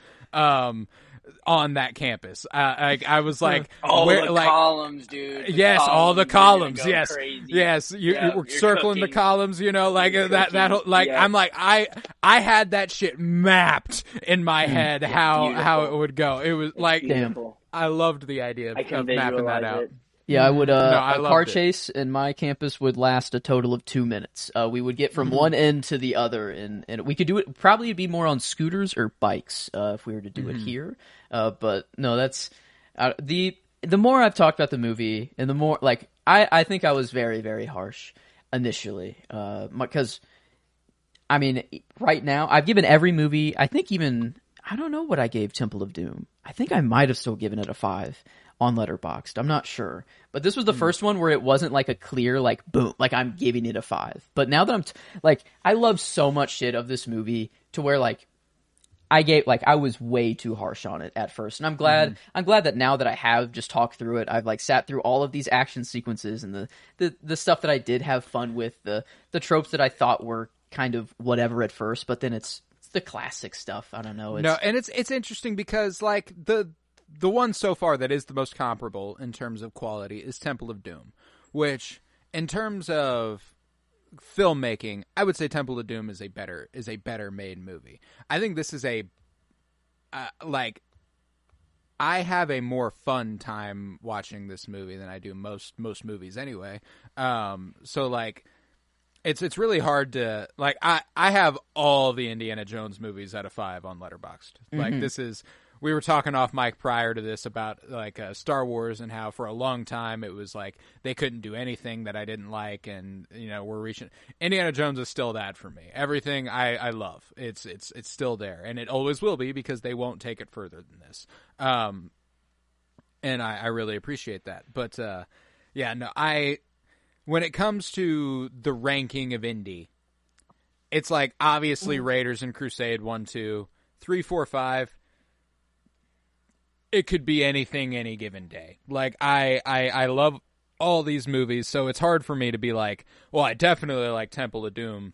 Speaker 1: on that campus. I was like,
Speaker 3: all
Speaker 1: where,
Speaker 3: the
Speaker 1: like,
Speaker 3: columns, dude.
Speaker 1: Yes, all the columns. Yes,
Speaker 3: crazy.
Speaker 1: yes. You were
Speaker 3: you're
Speaker 1: circling the
Speaker 3: cooking.
Speaker 1: columns. Like
Speaker 3: You're
Speaker 1: that.
Speaker 3: cooking.
Speaker 1: Like
Speaker 3: Yeah.
Speaker 1: I'm like I had that shit mapped in my head how
Speaker 3: beautiful.
Speaker 1: it would go. It was like
Speaker 3: Beautiful.
Speaker 1: I loved the idea
Speaker 3: I
Speaker 1: of
Speaker 3: can
Speaker 1: mapping that
Speaker 3: visualize
Speaker 1: out.
Speaker 3: it.
Speaker 2: Yeah, I would.
Speaker 1: No,
Speaker 2: A
Speaker 1: I
Speaker 2: car
Speaker 1: loved it.
Speaker 2: chase in my campus would last a total of 2 minutes. We would get from one end to the other, and we could do it. Probably it'd be more on scooters or bikes if we were to do it here. But no, that's the more I've talked about the movie, and the more like I think I was very, very harsh initially because I mean right now I've given every movie. I think even I don't know what I gave Temple of Doom. I think I might have still given it a 5 on Letterboxd. I'm not sure. But this was the first one where it wasn't like a clear, like, boom, like I'm giving it a 5. But now that I'm, like, I love so much shit of this movie to where, like, I was way too harsh on it at first. And I'm glad that now that I have just talked through it, I've, like, sat through all of these action sequences and the stuff that I did have fun with, the tropes that I thought were kind of whatever at first, but then it's the classic stuff. I don't know.
Speaker 1: No, and it's interesting because, like, the one so far that is the most comparable in terms of quality is Temple of Doom, which in terms of filmmaking, I would say Temple of Doom is a better made movie. I think this is I have a more fun time watching this movie than I do most movies anyway. So like it's really hard to like I have all the Indiana Jones movies out of 5 on Letterboxd. Like this is we were talking off mic prior to this about like Star Wars and how for a long time it was like they couldn't do anything that I didn't like, and we're reaching Indiana Jones is still that for me. Everything I love, it's still there, and it always will be because they won't take it further than this. And I really appreciate that. But when it comes to the ranking of Indy, it's like obviously Raiders and Crusade 1, 2, 3, 4, 5. It could be anything any given day. Like I love all these movies, so it's hard for me to be like, well, I definitely like Temple of Doom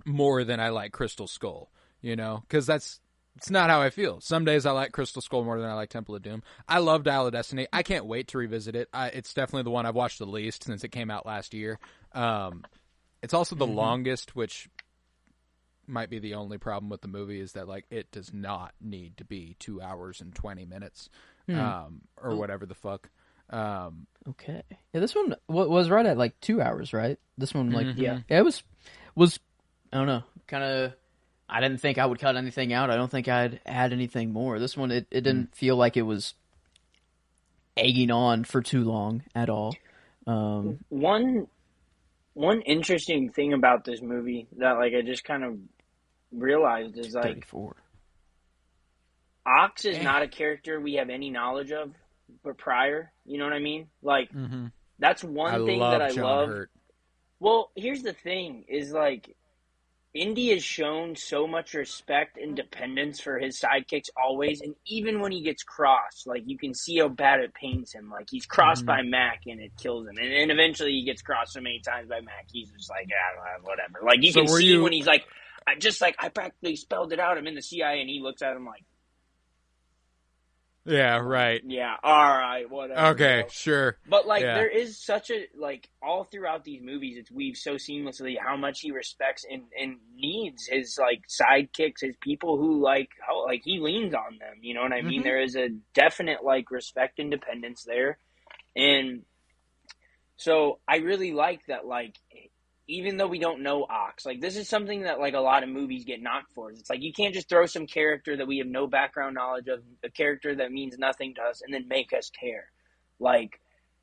Speaker 1: more than I like Crystal Skull, because it's not how I feel. Some days I like Crystal Skull more than I like Temple of Doom. I love Dial of Destiny. I can't wait to revisit it. It's definitely the one I've watched the least since it came out last year. It's also the longest, which might be the only problem with the movie, is that like it does not need to be 2 hours and 20 minutes or whatever the fuck.
Speaker 2: Okay. Yeah, this one was right at like 2 hours, right? This one, like,
Speaker 3: Yeah,
Speaker 2: it was I don't know, kind of. I didn't think I would cut anything out. I don't think I'd add anything more. This one, it didn't feel like it was egging on for too long at all.
Speaker 3: One interesting thing about this movie that like I just kind of realized is like
Speaker 2: 34.
Speaker 3: Ox is not a character we have any knowledge of, but prior, you know what I mean? Like that's one thing that I
Speaker 1: John
Speaker 3: love.
Speaker 1: Hurt.
Speaker 3: Well, here's the thing: is like Indy has shown so much respect and dependence for his sidekicks always, and even when he gets crossed, like you can see how bad it pains him. Like he's crossed by Mac and it kills him, and eventually he gets crossed so many times by Mac, he's just like, yeah, whatever. Like you can see when he's like, I practically spelled it out. I'm in the CIA, and he looks at him like,
Speaker 1: yeah, right.
Speaker 3: yeah, all right, whatever.
Speaker 1: Okay, sure.
Speaker 3: But like there is such a like all throughout these movies, it's weaved so seamlessly how much he respects and needs his like sidekicks, his people who like he leans on them. You know what I mean? There is a definite like respect and dependence there, and so I really like that. Like even though we don't know Ox, like this is something that like a lot of movies get knocked for. It's like you can't just throw some character that we have no background knowledge of, a character that means nothing to us, and then make us care. Like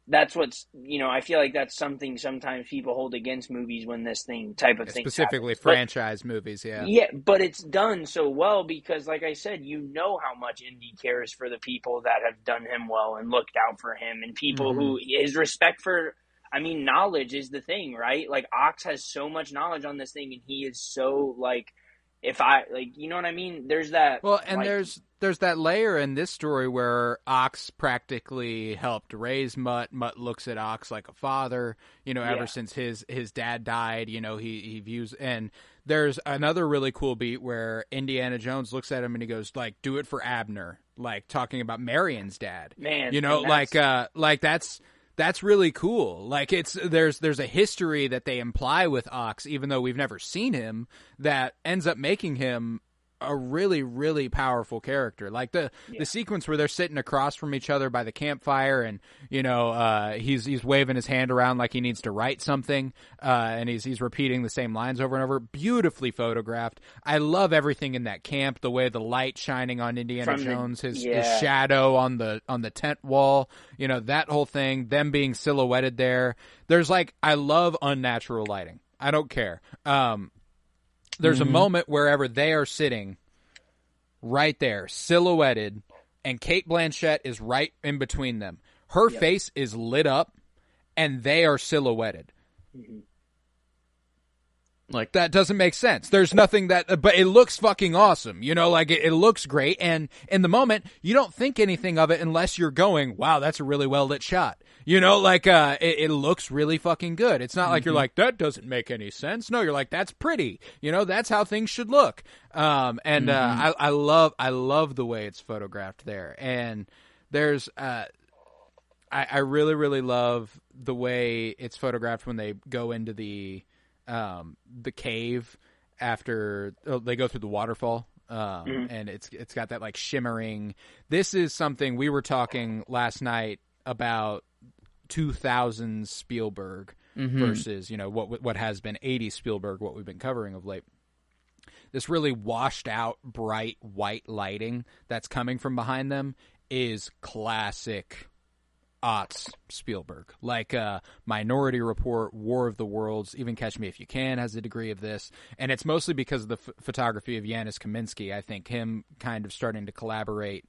Speaker 3: that's what's I feel like that's something sometimes people hold against movies when this type of thing
Speaker 1: specifically
Speaker 3: happens.
Speaker 1: franchise movies.
Speaker 3: Yeah, but it's done so well because, like I said, how much Indy cares for the people that have done him well and looked out for him, and people who his respect for. I mean, knowledge is the thing, right? Like, Ox has so much knowledge on this thing, and he is so, like, you know what I mean? There's that...
Speaker 1: Well, and there's that layer in this story where Ox practically helped raise Mutt. Mutt looks at Ox like a father, ever since his dad died, he views... And there's another really cool beat where Indiana Jones looks at him and he goes, like, do it for Abner. like talking about Marion's dad.
Speaker 3: Man,
Speaker 1: you know, like that's really cool. Like there's a history that they imply with Ox, even though we've never seen him, that ends up making him a really, really powerful character. Like the sequence where they're sitting across from each other by the campfire, and you know, he's waving his hand around like he needs to write something, and he's repeating the same lines over and over. Beautifully photographed. I love everything in that camp. The way the light shining on Indiana Jones, his shadow on the tent wall. You know, that whole thing. Them being silhouetted there. There's I love unnatural lighting. I don't care. There's a moment wherever they are sitting right there, silhouetted, and Cate Blanchett is right in between them. Her face is lit up, and they are silhouetted. Mm-hmm. Like, that doesn't make sense. There's nothing but it looks fucking awesome. You know, like, it looks great, and in the moment, you don't think anything of it unless you're going, wow, that's a really well-lit shot. You know, like, it looks really fucking good. It's not like you're like, that doesn't make any sense. No, you're like, that's pretty. You know, that's how things should look. I love the way it's photographed there. And there's, I really, really love the way it's photographed when they go into the cave after they go through the waterfall. And it's got that like shimmering. This is something we were talking last night about 2000 Spielberg versus, you know, what has been 80s Spielberg, what we've been covering of late. This really washed out, bright, white lighting that's coming from behind them is classic aughts Spielberg. Like Minority Report, War of the Worlds, even Catch Me If You Can has a degree of this. And it's mostly because of the photography of Janusz Kaminski. I think him kind of starting to collaborate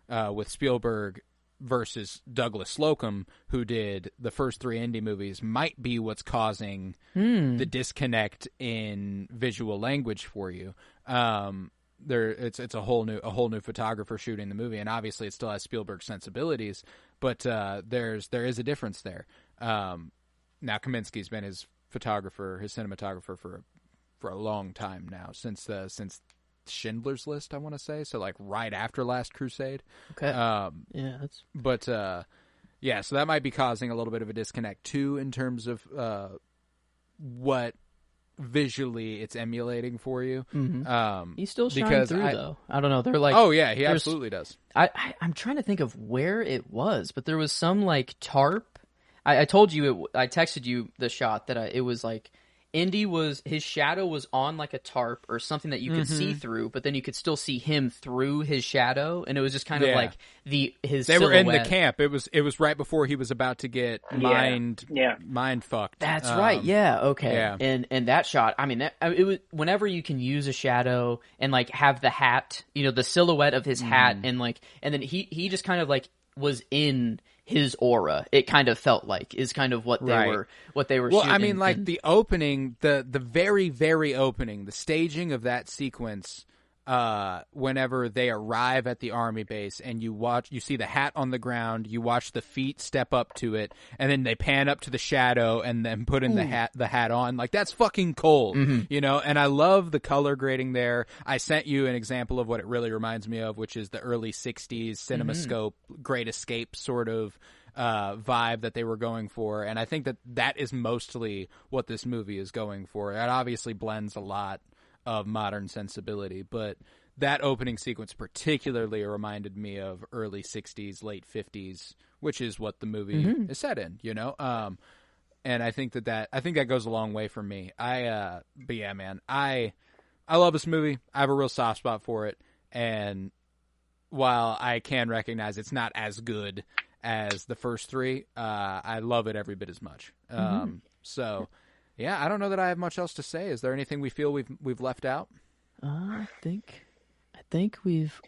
Speaker 1: with Spielberg versus Douglas Slocum, who did the first 3 Indy movies, might be what's causing the disconnect in visual language for you. It's a whole new photographer shooting the movie, and obviously it still has Spielberg sensibilities, but there is a difference there. Now Kaminsky's been his cinematographer for a long time now, since Schindler's List, I want to say, so like right after Last Crusade. Okay. So that might be causing a little bit of a disconnect too in terms of what visually it's emulating for you.
Speaker 2: He still shines through though. I don't know. They're like,
Speaker 1: oh yeah, he absolutely does.
Speaker 2: I'm trying to think of where it was, but there was some like tarp. I told you I texted you the shot that it was like Indy his shadow was on like a tarp or something that you could see through, but then you could still see him through his shadow, and it was just kind of like his
Speaker 1: They
Speaker 2: silhouette.
Speaker 1: were in the camp. It was right before he was about to get mind fucked.
Speaker 2: That's right. Yeah. Okay. Yeah. And that shot, I mean, it was whenever you can use a shadow and like have the hat, you know, the silhouette of his hat, and then he just kind of like was in his aura, it kind of felt like, is kind of what they were
Speaker 1: well,
Speaker 2: shooting.
Speaker 1: I mean, like the opening, the very, very opening, the staging of that sequence, whenever they arrive at the army base and you see the hat on the ground, you watch the feet step up to it, and then they pan up to the shadow and then put in the hat on. Like, that's fucking cold, you know? And I love the color grading there. I sent you an example of what it really reminds me of, which is the early 60s CinemaScope Great Escape sort of vibe that they were going for. And I think that is mostly what this movie is going for. It obviously blends a lot of modern sensibility, but that opening sequence particularly reminded me of early 60s, late 50s, which is what the movie is set in, you know? And I think that goes a long way for me. But yeah, man, I love this movie. I have a real soft spot for it. And while I can recognize it's not as good as the first 3, I love it every bit as much. So yeah, I don't know that I have much else to say. Is there anything we feel we've left out?
Speaker 2: I think we've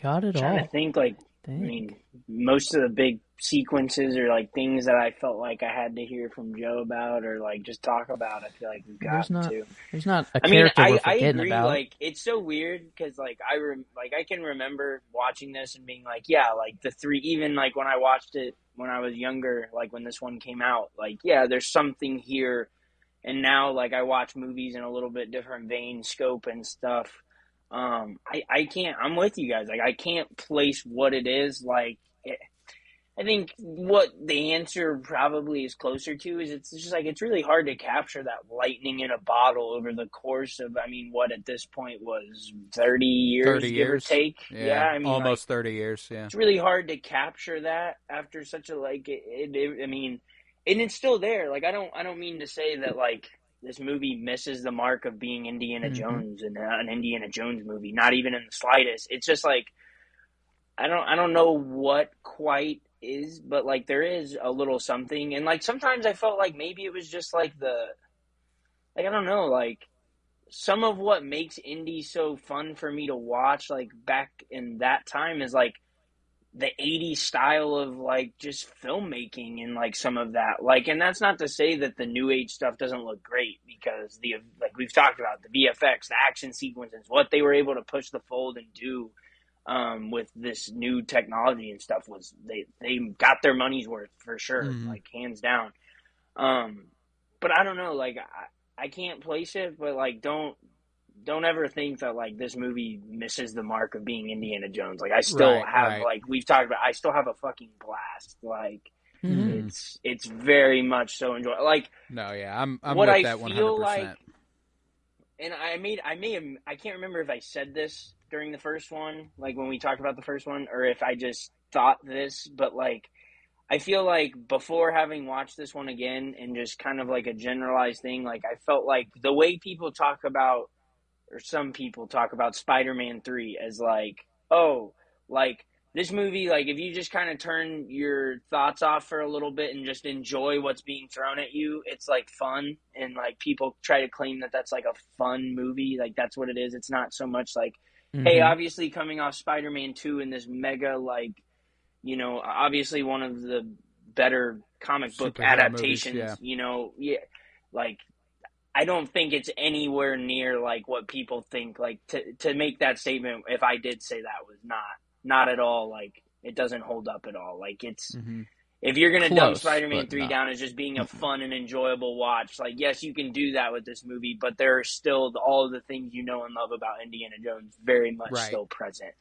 Speaker 2: got it all.
Speaker 3: I'm trying to think, like, I mean, most of the big sequences are like things that I felt like I had to hear from Joe about or like just talk about. I feel like we've got to.
Speaker 2: There's not a character we're forgetting
Speaker 3: I agree,
Speaker 2: about.
Speaker 3: Like, it's so weird because like I can remember watching this and being like, yeah, like the 3, even like when I watched it when I was younger, like when this one came out, like, yeah, there's something here. And now, like, I watch movies in a little bit different vein, scope, and stuff. I can't. I'm with you guys. Like, I can't place what it is. Like, I think what the answer probably is closer to is it's just like it's really hard to capture that lightning in a bottle over the course of, I mean, what at this point was 30 years,
Speaker 1: 30
Speaker 3: give or
Speaker 1: years.
Speaker 3: take.
Speaker 1: Yeah,
Speaker 3: I mean,
Speaker 1: almost
Speaker 3: like,
Speaker 1: 30 years. Yeah.
Speaker 3: it's really hard to capture that after such a I mean, and it's still there. Like, I don't mean to say that like this movie misses the mark of being Indiana Jones and an Indiana Jones movie, not even in the slightest. It's just like I don't know what quite is, but like there is a little something, and like sometimes I felt like maybe it was just like I don't know, like some of what makes Indy so fun for me to watch like back in that time is like the 80s style of like just filmmaking and like some of that, like, and that's not to say that the new age stuff doesn't look great, because the, like we've talked about, the VFX, the action sequences, what they were able to push the fold and do with this new technology and stuff was they got their money's worth for sure, like hands down. But I don't know, like I can't place it, but like don't ever think that like this movie misses the mark of being Indiana Jones. Like I still have like we've talked about, I still have a fucking blast. Like it's very much so enjoyable. Like
Speaker 1: no, yeah, I'm
Speaker 3: what
Speaker 1: with
Speaker 3: I
Speaker 1: that 100%.
Speaker 3: feel like, and I can't remember if I said this during the first one, like when we talked about the first one, or if I just thought this, but like I feel like before having watched this one again and just kind of like a generalized thing, like I felt like the way people talk about, or some people talk about Spider-Man 3 as like, oh, like this movie, like if you just kind of turn your thoughts off for a little bit and just enjoy what's being thrown at you, it's like fun. And like people try to claim that that's like a fun movie. Like that's what it is. It's not so much like, hey, obviously coming off Spider-Man 2 in this mega, like, you know, obviously one of the better comic book adaptations,
Speaker 1: movies,
Speaker 3: you know, like I don't think it's anywhere near like what people think. Like to make that statement, if I did say that, was not at all, like it doesn't hold up at all. Like it's if you're gonna dump Spider-Man 3 down as just being a fun and enjoyable watch, like yes, you can do that with this movie, but there are still all of the things you know and love about Indiana Jones very much still present.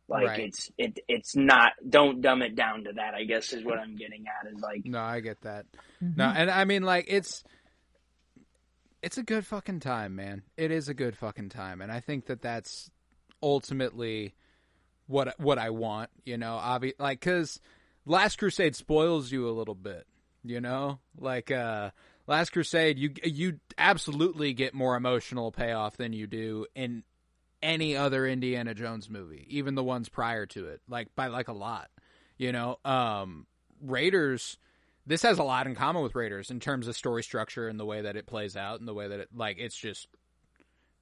Speaker 3: Like it's not, don't dumb it down to that, I guess is what I'm getting at, is like,
Speaker 1: no, I get that. No, and I mean like it's a good fucking time, man. It is a good fucking time, and I think that that's ultimately what I want, you know. Like, because Last Crusade spoils you a little bit, you know. Like, Last Crusade, you absolutely get more emotional payoff than you do in any other Indiana Jones movie, even the ones prior to it, like by like a lot, you know. Raiders. This has a lot in common with Raiders in terms of story structure and the way that it plays out and the way that it, like, it's just,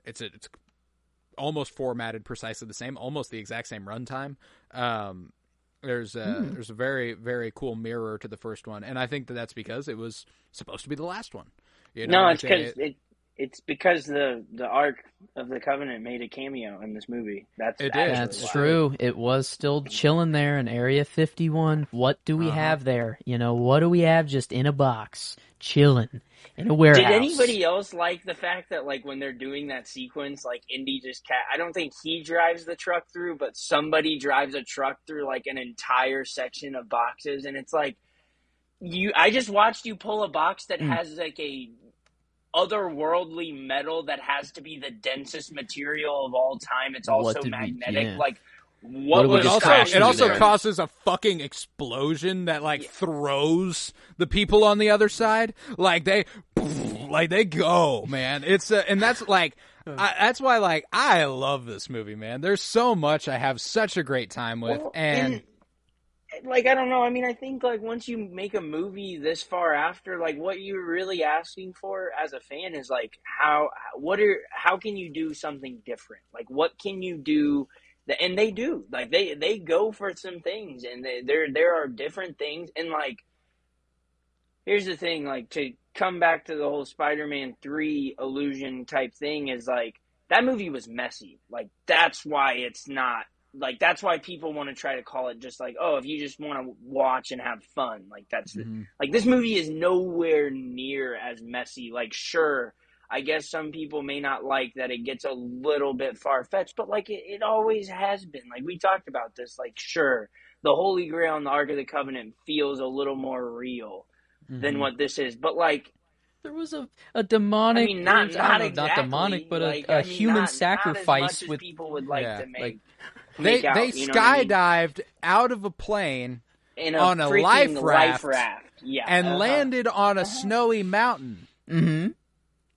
Speaker 1: it's almost formatted precisely the same, almost the exact same runtime. There's a very, very cool mirror to the first one. And I think that that's because it was supposed to be the last one. You know?
Speaker 3: No, it's because it's because the Ark of the Covenant made a cameo in this movie. That's
Speaker 2: true. It was still chilling there in Area 51. What do we have there? You know, what do we have just in a box, chilling in a warehouse?
Speaker 3: Did anybody else like the fact that, like, when they're doing that sequence, like, Indy I don't think he drives the truck through, but somebody drives a truck through, like, an entire section of boxes, and it's like, I just watched you pull a box that has, like, a otherworldly metal that has to be the densest material of all time. It's also magnetic. Like, what was
Speaker 1: it also causes a fucking explosion that like throws the people on the other side. Like they go, man. It's and that's like that's why like I love this movie, man. There's so much I have such a great time with, and
Speaker 3: like, I don't know. I mean, I think, like, once you make a movie this far after, like, what you're really asking for as a fan is, like, how can you do something different? Like, what can you do? And they do. Like, they go for some things, and there are different things. And, like, here's the thing, like, to come back to the whole Spider-Man 3 illusion type thing is, like, that movie was messy. Like, that's why it's not. Like, that's why people want to try to call it just like, oh, if you just want to watch and have fun. Like, that's like, this movie is nowhere near as messy. Like, sure, I guess some people may not like that it gets a little bit far-fetched, but like it always has been. Like we talked about this, like sure, the Holy Grail and the Ark of the Covenant feels a little more real than what this is. But like
Speaker 2: there was a demonic,
Speaker 3: I mean, not exactly,
Speaker 2: not demonic, but
Speaker 3: like,
Speaker 2: a human sacrifice
Speaker 3: not as much
Speaker 2: with
Speaker 3: as people would like to make.
Speaker 1: They
Speaker 3: out,
Speaker 1: skydived out of a plane on a
Speaker 3: life
Speaker 1: raft.
Speaker 3: Yeah,
Speaker 1: and landed on a snowy mountain.
Speaker 2: Mm-hmm.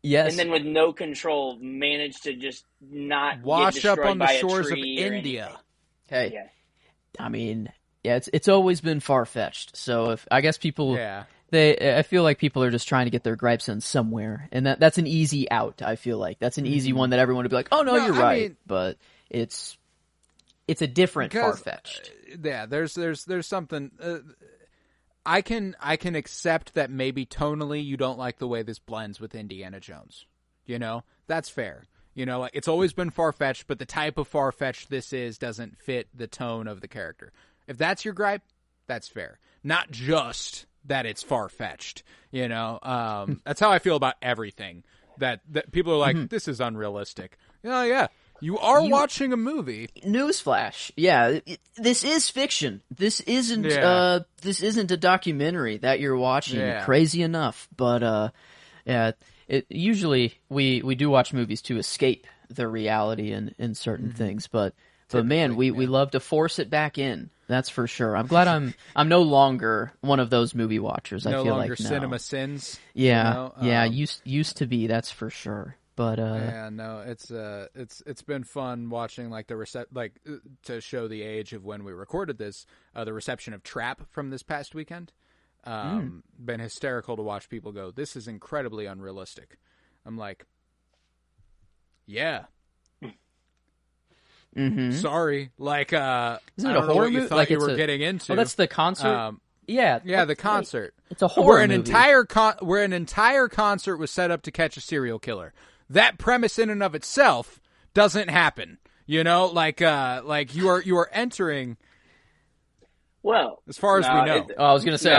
Speaker 2: Yes.
Speaker 3: And then with no control, managed to just not
Speaker 1: wash
Speaker 3: get
Speaker 1: up on the
Speaker 3: by
Speaker 1: shores of
Speaker 3: India.
Speaker 2: Hey, yeah. I mean, yeah, it's always been far-fetched. So if I guess people, I feel like people are just trying to get their gripes in somewhere, and that's an easy out. I feel like that's an easy one that everyone would be like, "Oh no, you're right," mean, but it's a different far-fetched.
Speaker 1: Yeah, there's something. I can accept that maybe tonally you don't like the way this blends with Indiana Jones. You know, that's fair. You know, like, it's always been far-fetched, but the type of far-fetched this is doesn't fit the tone of the character. If that's your gripe, that's fair. Not just that it's far-fetched. You know, that's how I feel about everything. That people are like, this is unrealistic. Oh, yeah. You are watching a movie.
Speaker 2: Newsflash. Yeah, this is fiction. This isn't a documentary that you're watching. Yeah. Crazy enough, but usually we do watch movies to escape the reality in certain things, but man, we love to force it back in. That's for sure. I'm glad I'm no longer one of those movie watchers. I feel like no longer
Speaker 1: cinema sins.
Speaker 2: Yeah, you know? Used to be. That's for sure. But
Speaker 1: it's been fun watching like to show the age of when we recorded this, the reception of Trap from this past weekend. Been hysterical to watch people go, this is incredibly unrealistic. I'm like, yeah. Sorry, like
Speaker 2: isn't it a horror movie?
Speaker 1: Like you were getting into?
Speaker 2: Oh, that's the concert. Yeah,
Speaker 1: the concert.
Speaker 2: It's a horror movie.
Speaker 1: Where an entire concert was set up to catch a serial killer. That premise in and of itself doesn't happen. You know, like you are entering.
Speaker 3: Well,
Speaker 1: as far as we know,
Speaker 2: I was going to say,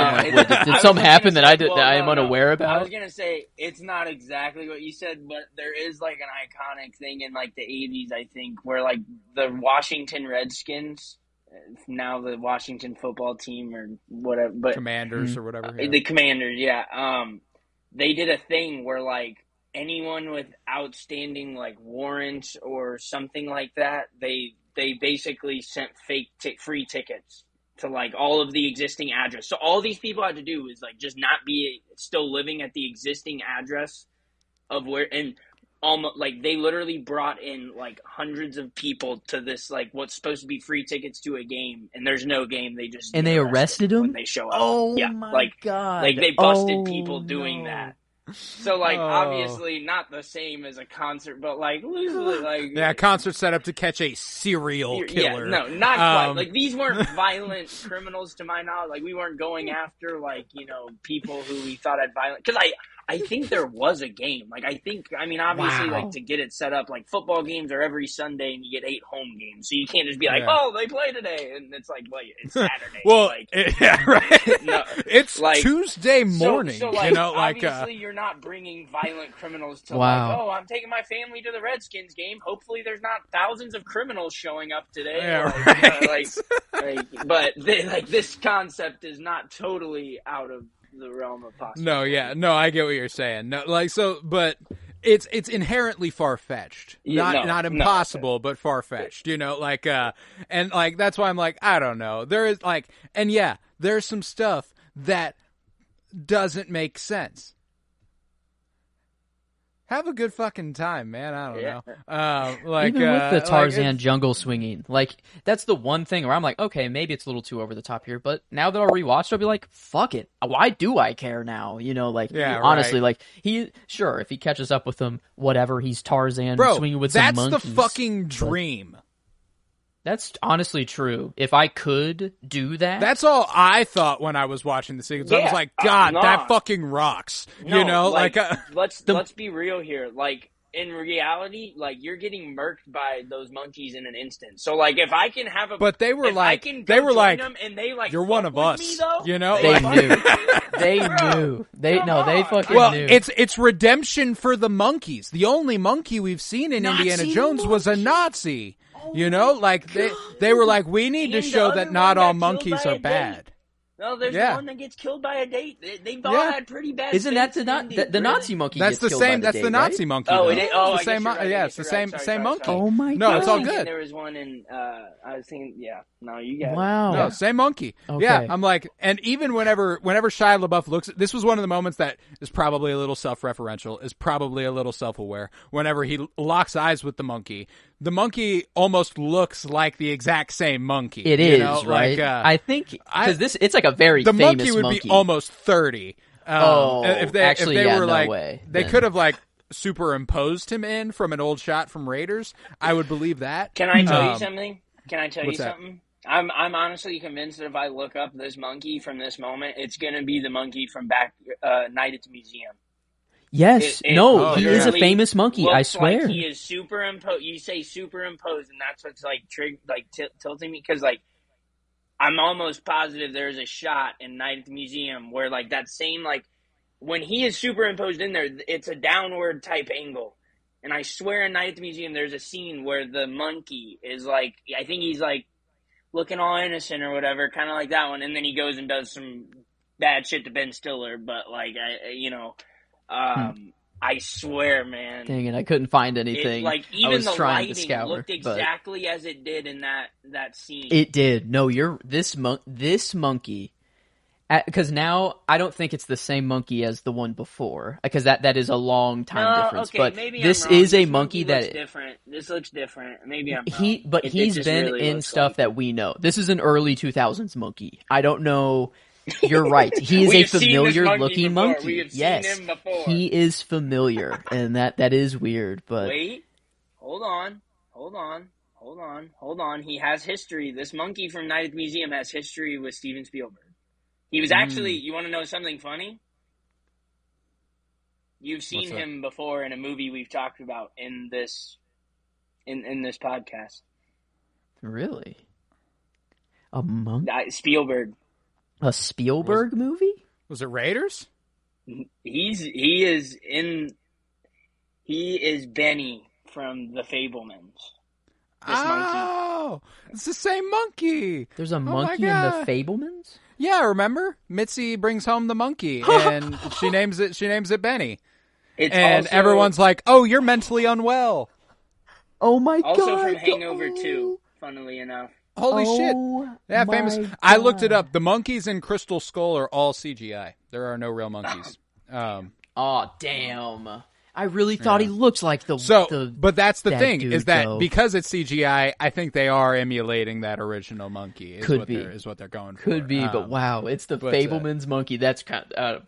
Speaker 2: did something happen that I am unaware about?
Speaker 3: I was going to say it's not exactly what you said, but there is like an iconic thing in like the 80s, I think, where like the Washington Redskins, now the Washington football team or whatever, but
Speaker 1: Commanders or whatever.
Speaker 3: The Commanders, they did a thing where like anyone with outstanding like warrants or something like that, they basically sent fake free tickets to like all of the existing address. So all these people had to do is like just not be still living at the existing address of where, and almost like they literally brought in like hundreds of people to this like what's supposed to be free tickets to a game, and there's no game. They just
Speaker 2: they arrested them
Speaker 3: when they show up.
Speaker 2: Oh yeah, my god!
Speaker 3: Like they busted people doing that. So, like, obviously not the same as a concert, but, like, loosely, like...
Speaker 1: Yeah, concert set up to catch a serial killer.
Speaker 3: Yeah, no, not quite. Like, these weren't violent criminals, to my knowledge. Like, we weren't going after, like, you know, people who we thought had violent... Because I think there was a game. Like, obviously, like, to get it set up, like, football games are every Sunday and you get 8 home games. So you can't just be like, oh, they play today. And it's like, well, it's Saturday.
Speaker 1: Well,
Speaker 3: like,
Speaker 1: yeah, right. No, it's like, Tuesday morning.
Speaker 3: So, like,
Speaker 1: you know, like,
Speaker 3: obviously you're not bringing violent criminals to, like, oh, I'm taking my family to the Redskins game. Hopefully there's not thousands of criminals showing up today.
Speaker 1: Yeah,
Speaker 3: right. But, this concept is not totally out of the realm of possibility.
Speaker 1: No, I get what you're saying. No, like so, but it's inherently far-fetched. Not impossible, but far-fetched. You know, like and like that's why I'm like, I don't know. There is like, and yeah, there's some stuff that doesn't make sense. Have a good fucking time, man. I don't know. Like
Speaker 2: even with the Tarzan jungle swinging, like that's the one thing where I'm like, okay, maybe it's a little too over the top here, but now that I'll rewatch it, I'll be like, fuck it. Why do I care now? You know, like honestly, like if he catches up with them, whatever, he's Tarzan swinging with some monkeys.
Speaker 1: That's the fucking dream.
Speaker 2: That's honestly true. If I could do that.
Speaker 1: That's all I thought when I was watching the sequence. I was like, God, that fucking rocks.
Speaker 3: No,
Speaker 1: you know?
Speaker 3: Let's be real here. Like, in reality, like, you're getting murked by those monkeys in an instant. So, like, if I can have a,
Speaker 1: But they were
Speaker 3: if
Speaker 1: like,
Speaker 3: I can
Speaker 1: they
Speaker 3: go
Speaker 1: were
Speaker 3: join
Speaker 1: like,
Speaker 3: them and they like,
Speaker 1: you're
Speaker 3: fuck
Speaker 1: one of
Speaker 3: with
Speaker 1: us,
Speaker 3: me, though,
Speaker 1: you know?
Speaker 2: They
Speaker 1: Like-
Speaker 2: knew. They
Speaker 3: Bro,
Speaker 2: knew. They
Speaker 3: come
Speaker 2: fucking
Speaker 1: Well,
Speaker 2: knew.
Speaker 1: it's redemption for the monkeys. The only monkey we've seen in
Speaker 3: Nazi
Speaker 1: Indiana Jones was a
Speaker 3: monkey?
Speaker 1: Nazi.
Speaker 3: Oh
Speaker 1: You know, like they were like, we need to
Speaker 3: And the
Speaker 1: show
Speaker 3: other
Speaker 1: that
Speaker 3: one
Speaker 1: not all
Speaker 3: got killed
Speaker 1: monkeys
Speaker 3: by
Speaker 1: are
Speaker 3: a date.
Speaker 1: bad.
Speaker 3: No, there's
Speaker 1: Yeah.
Speaker 3: the one that gets killed by a date. They've all
Speaker 1: Yeah.
Speaker 3: had pretty bad.
Speaker 2: Isn't that
Speaker 3: fates
Speaker 2: the
Speaker 3: in Indy,
Speaker 2: the Nazi monkey?
Speaker 1: That's
Speaker 2: gets
Speaker 1: the
Speaker 2: killed by
Speaker 1: same.
Speaker 2: the
Speaker 1: That's
Speaker 2: date,
Speaker 1: the Nazi
Speaker 2: right?
Speaker 1: monkey.
Speaker 3: Oh,
Speaker 1: though.
Speaker 3: it is? Oh,
Speaker 1: It's the
Speaker 3: I
Speaker 1: same.
Speaker 3: guess you're right.
Speaker 1: Yeah,
Speaker 3: I
Speaker 1: it's
Speaker 3: guess
Speaker 1: the
Speaker 3: you're
Speaker 1: same
Speaker 3: right.
Speaker 1: same
Speaker 3: Sorry,
Speaker 1: monkey.
Speaker 3: sorry.
Speaker 2: Oh my
Speaker 1: No,
Speaker 2: god!
Speaker 1: it's all
Speaker 3: thinking
Speaker 1: good.
Speaker 3: there was one in. I was thinking. Yeah. No, you got it.
Speaker 2: Wow.
Speaker 1: No, same monkey.
Speaker 2: Okay.
Speaker 1: Yeah, I'm like, and even whenever Shia LaBeouf looks, this was one of the moments that is probably a little self-referential, is probably a little self-aware. Whenever he locks eyes with the monkey almost looks like the exact same monkey.
Speaker 2: It
Speaker 1: you
Speaker 2: is
Speaker 1: know?
Speaker 2: right.
Speaker 1: Like,
Speaker 2: I think because it's like a very
Speaker 1: the
Speaker 2: famous
Speaker 1: monkey would be almost 30. If they
Speaker 2: yeah,
Speaker 1: were
Speaker 2: no
Speaker 1: like,
Speaker 2: way,
Speaker 1: they
Speaker 2: then.
Speaker 1: could have like superimposed him in from an old shot from Raiders. I would believe that.
Speaker 3: Can I tell you something? Can I tell you
Speaker 1: what's that?
Speaker 3: something? I'm honestly convinced that if I look up this monkey from this moment, it's gonna be the monkey from back Night at the Museum.
Speaker 2: Yes, he is a
Speaker 3: literally
Speaker 2: famous monkey. I
Speaker 3: looks
Speaker 2: swear.
Speaker 3: like he is superimposed. You say superimposed, and that's what's like tilting me because like I'm almost positive there's a shot in Night at the Museum where like that same like when he is superimposed in there, it's a downward type angle. And I swear in Night at the Museum there's a scene where the monkey is like, I think he's like looking all innocent or whatever, kind of like that one, and then he goes and does some bad shit to Ben Stiller, but like I swear, man.
Speaker 2: Dang it, I couldn't find anything.
Speaker 3: Like
Speaker 2: I
Speaker 3: even
Speaker 2: was
Speaker 3: the
Speaker 2: trying to
Speaker 3: lighting
Speaker 2: scour,
Speaker 3: looked exactly as it did in that scene.
Speaker 2: It did. No, this monkey. Because now I don't think it's the same monkey as the one before, because that is a long time difference.
Speaker 3: Okay,
Speaker 2: but
Speaker 3: maybe
Speaker 2: this
Speaker 3: I'm wrong.
Speaker 2: is a
Speaker 3: This
Speaker 2: monkey that
Speaker 3: looks different. This looks different. Maybe I'm wrong.
Speaker 2: He's
Speaker 3: just
Speaker 2: been
Speaker 3: really
Speaker 2: in
Speaker 3: looks
Speaker 2: stuff
Speaker 3: like
Speaker 2: that we know. This is an early 2000s monkey. I don't know. You're right. He is a
Speaker 3: We've seen this
Speaker 2: familiar looking
Speaker 3: before.
Speaker 2: monkey.
Speaker 3: We have
Speaker 2: yes,
Speaker 3: seen him before.
Speaker 2: he is familiar, and that is weird. But
Speaker 3: Wait, hold on. He has history. This monkey from Night at the Museum has history with Steven Spielberg. He was actually. You want to know something funny? You've seen him before in a movie we've talked about in this podcast.
Speaker 2: really, a monkey?
Speaker 3: Spielberg.
Speaker 2: A Spielberg movie?
Speaker 1: Was it Raiders?
Speaker 3: He is Benny from The Fabelmans.
Speaker 1: Oh, it's the same monkey.
Speaker 2: There's a
Speaker 1: my
Speaker 2: monkey in the
Speaker 1: God.
Speaker 2: Fabelmans?
Speaker 1: Yeah, remember? Mitzi brings home the monkey, and she names it Benny.
Speaker 3: It's
Speaker 1: And
Speaker 3: also,
Speaker 1: everyone's like, "Oh, you're mentally unwell."
Speaker 2: Oh my
Speaker 3: also
Speaker 2: god!
Speaker 3: from Hangover 2, funnily enough.
Speaker 1: Holy shit! Yeah,
Speaker 2: my
Speaker 1: famous.
Speaker 2: God.
Speaker 1: I looked it up. The monkeys in Crystal Skull are all CGI. There are no real monkeys.
Speaker 2: Oh damn! I really thought he looked like the.
Speaker 1: But that's the
Speaker 2: that
Speaker 1: thing
Speaker 2: dude,
Speaker 1: is that
Speaker 2: though.
Speaker 1: because it's CGI, I think they are emulating that original monkey.
Speaker 2: Could be.
Speaker 1: Is what they're going for.
Speaker 2: Could be, but wow, it's the
Speaker 1: but,
Speaker 2: Fabelman's monkey. That's kind of,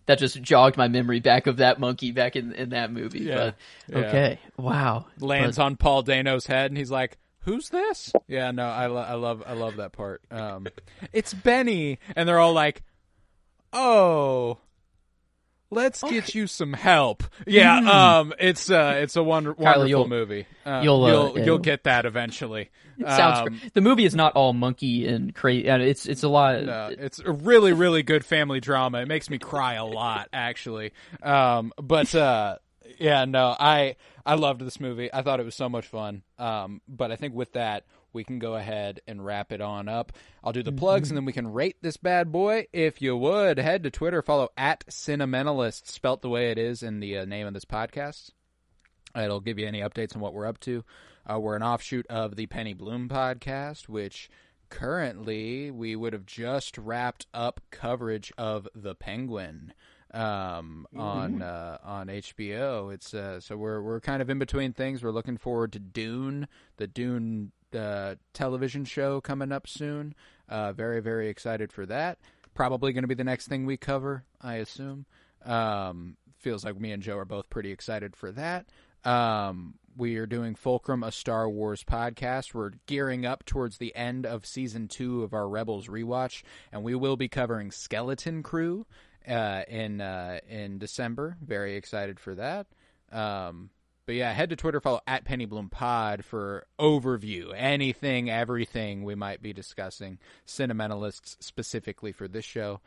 Speaker 2: that just jogged my memory back of that monkey back in that movie.
Speaker 1: Yeah,
Speaker 2: But okay, wow,
Speaker 1: lands on Paul Dano's head, and he's like, "Who's this?" Yeah, no, I love that part. It's Benny, and they're all like, "Oh, let's get you some help." Yeah, it's a wonderful movie. You'll get that eventually.
Speaker 2: It sounds great. The movie is not all monkey and crazy. It's a lot.
Speaker 1: It's a really, really good family drama. It makes me cry a lot, actually. Yeah, no, I loved this movie. I thought it was so much fun. But I think with that, we can go ahead and wrap it on up. I'll do the plugs, and then we can rate this bad boy. If you would, head to Twitter, follow @Cinementalist, spelt the way it is in the name of this podcast. It'll give you any updates on what we're up to. We're an offshoot of the Penny Bloom podcast, which currently we would have just wrapped up coverage of The Penguin on HBO. It's so we're kind of in between things. We're looking forward to Dune, the Dune television show coming up soon. Very, very excited for that. Probably going to be the next thing we cover, I assume. Feels like me and Joe are both pretty excited for that. We are doing Fulcrum, a Star Wars podcast. We're gearing up towards the end of Season 2 of our Rebels rewatch, and we will be covering Skeleton Crew in December. Very excited for that. But yeah, head to Twitter, follow at PennyBloomPod for overview, anything, everything we might be discussing, Cinementalists specifically for this show.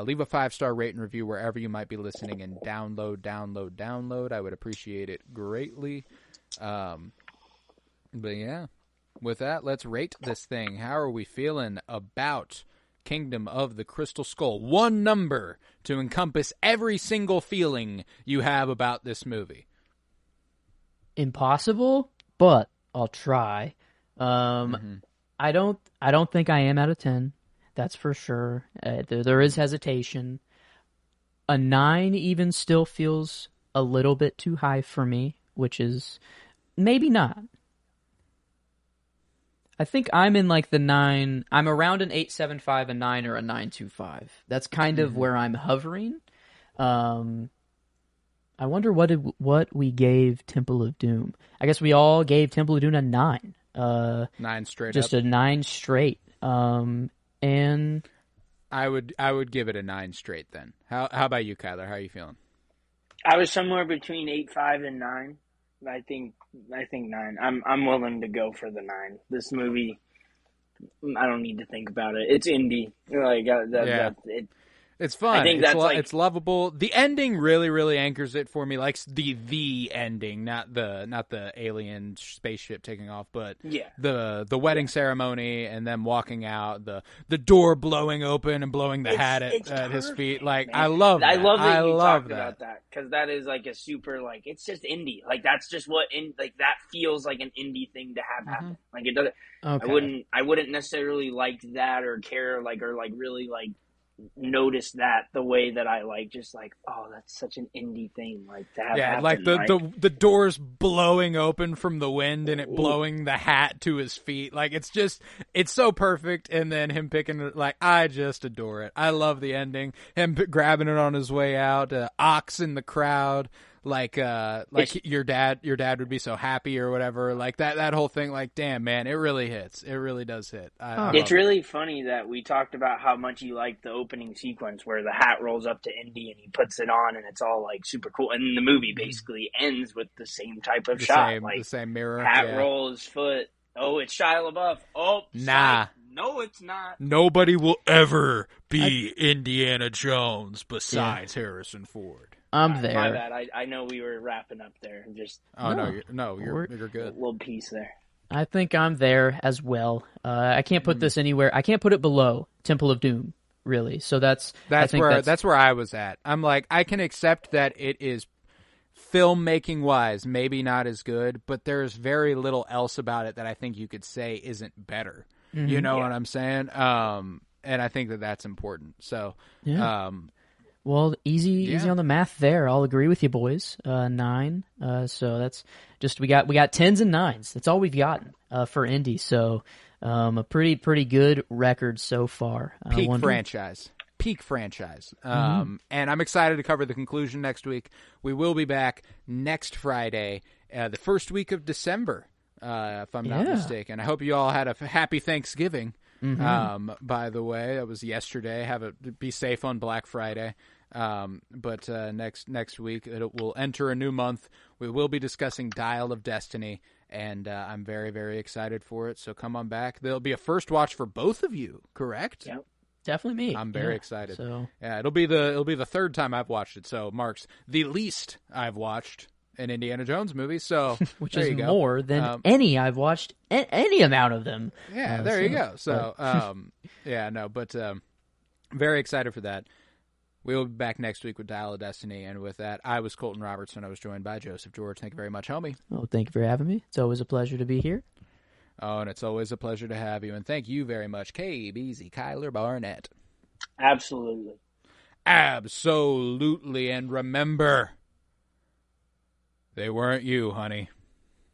Speaker 1: Leave a 5-star rate and review wherever you might be listening, and download. I would appreciate it greatly. But yeah, with that, let's rate this thing. How are we feeling about Kingdom of the Crystal Skull? One number to encompass every single feeling you have about this movie.
Speaker 2: Impossible, but I'll try. I don't think I am out of 10. That's for sure. There is hesitation. A 9 even still feels a little bit too high for me, which is maybe not. I think I'm in like the 9. I'm around an 8.75, a 9, or a 9.25. That's kind of where I'm hovering. I wonder what we gave Temple of Doom. I guess we all gave Temple of Doom a 9.
Speaker 1: 9 straight
Speaker 2: just
Speaker 1: up.
Speaker 2: a 9 straight. And
Speaker 1: I would give it a 9 straight then. How about you, Kyler? How are you feeling?
Speaker 3: I was somewhere between 8.5 and 9. I think 9. I'm willing to go for the 9. This movie, I don't need to think about it. It's Indy.
Speaker 1: It's fun.
Speaker 3: I think
Speaker 1: it's lovable. The ending really, really anchors it for me. Like the ending, not the alien spaceship taking off, but the wedding ceremony and them walking out, the door blowing open and blowing the hat at his feet. Like, man. I love that.
Speaker 3: I love that about that, because that is like a super, like, it's just Indy. Like, that's just what that feels like an Indy thing to have happen. Like, it doesn't. Okay. I wouldn't necessarily like that or care or really notice that the way that I just oh, that's such an Indy thing to have happen.
Speaker 1: Like the doors blowing open from the wind and it blowing the hat to his feet. Like, it's so perfect. And then him picking it, I just adore it. I love the ending. Him grabbing it on his way out, Ox in the crowd. Your dad would be so happy or whatever. Like that whole thing. Like, damn, man, it really hits. It really does hit.
Speaker 3: It's really funny that we talked about how much you like the opening sequence where the hat rolls up to Indy and he puts it on and it's all super cool. And the movie basically ends with the same type of shot,
Speaker 1: the same mirror.
Speaker 3: Hat rolls foot. Oh, it's Shia LaBeouf. Oh,
Speaker 1: nah.
Speaker 3: No, it's not.
Speaker 1: Nobody will ever be Indiana Jones besides Harrison Ford.
Speaker 2: I'm there.
Speaker 3: My bad. I know we were wrapping up there.
Speaker 1: You're good.
Speaker 3: A little piece there.
Speaker 2: I think I'm there as well. I can't put this anywhere. I can't put it below Temple of Doom, really. So that's
Speaker 1: where I was at. I'm like, I can accept that it is filmmaking wise maybe not as good, but there's very little else about it that I think you could say isn't better. You know what I'm saying? And I think that that's important. So.
Speaker 2: Yeah. Well, easy on the math there. I'll agree with you, boys. 9. So that's just we got 10s and 9s. That's all we've gotten for Indy. So a pretty good record so far.
Speaker 1: Peak franchise. And I'm excited to cover the conclusion next week. We will be back next Friday, the first week of December, if I'm not mistaken. I hope you all had a happy Thanksgiving. By the way, that was yesterday. Be safe on Black Friday. But next week we'll enter a new month. We will be discussing Dial of Destiny, and I'm very, very excited for it. So come on back. There'll be a first watch for both of you, correct?
Speaker 3: Yep.
Speaker 2: Definitely me.
Speaker 1: I'm very excited.
Speaker 2: So
Speaker 1: it'll be the third time I've watched it. So marks the least I've watched an Indiana Jones movie. So
Speaker 2: which is more than any I've watched. Any amount of them.
Speaker 1: Yeah, there you go. So very excited for that. We will be back next week with Dial of Destiny. And with that, I was Colton Robertson. I was joined by Joseph George. Thank you very much, homie.
Speaker 2: Well, thank you for having me. It's always a pleasure to be here.
Speaker 1: Oh, and it's always a pleasure to have you. And thank you very much, KBZ Kyler Barnett.
Speaker 3: Absolutely.
Speaker 1: And remember, they weren't you, honey.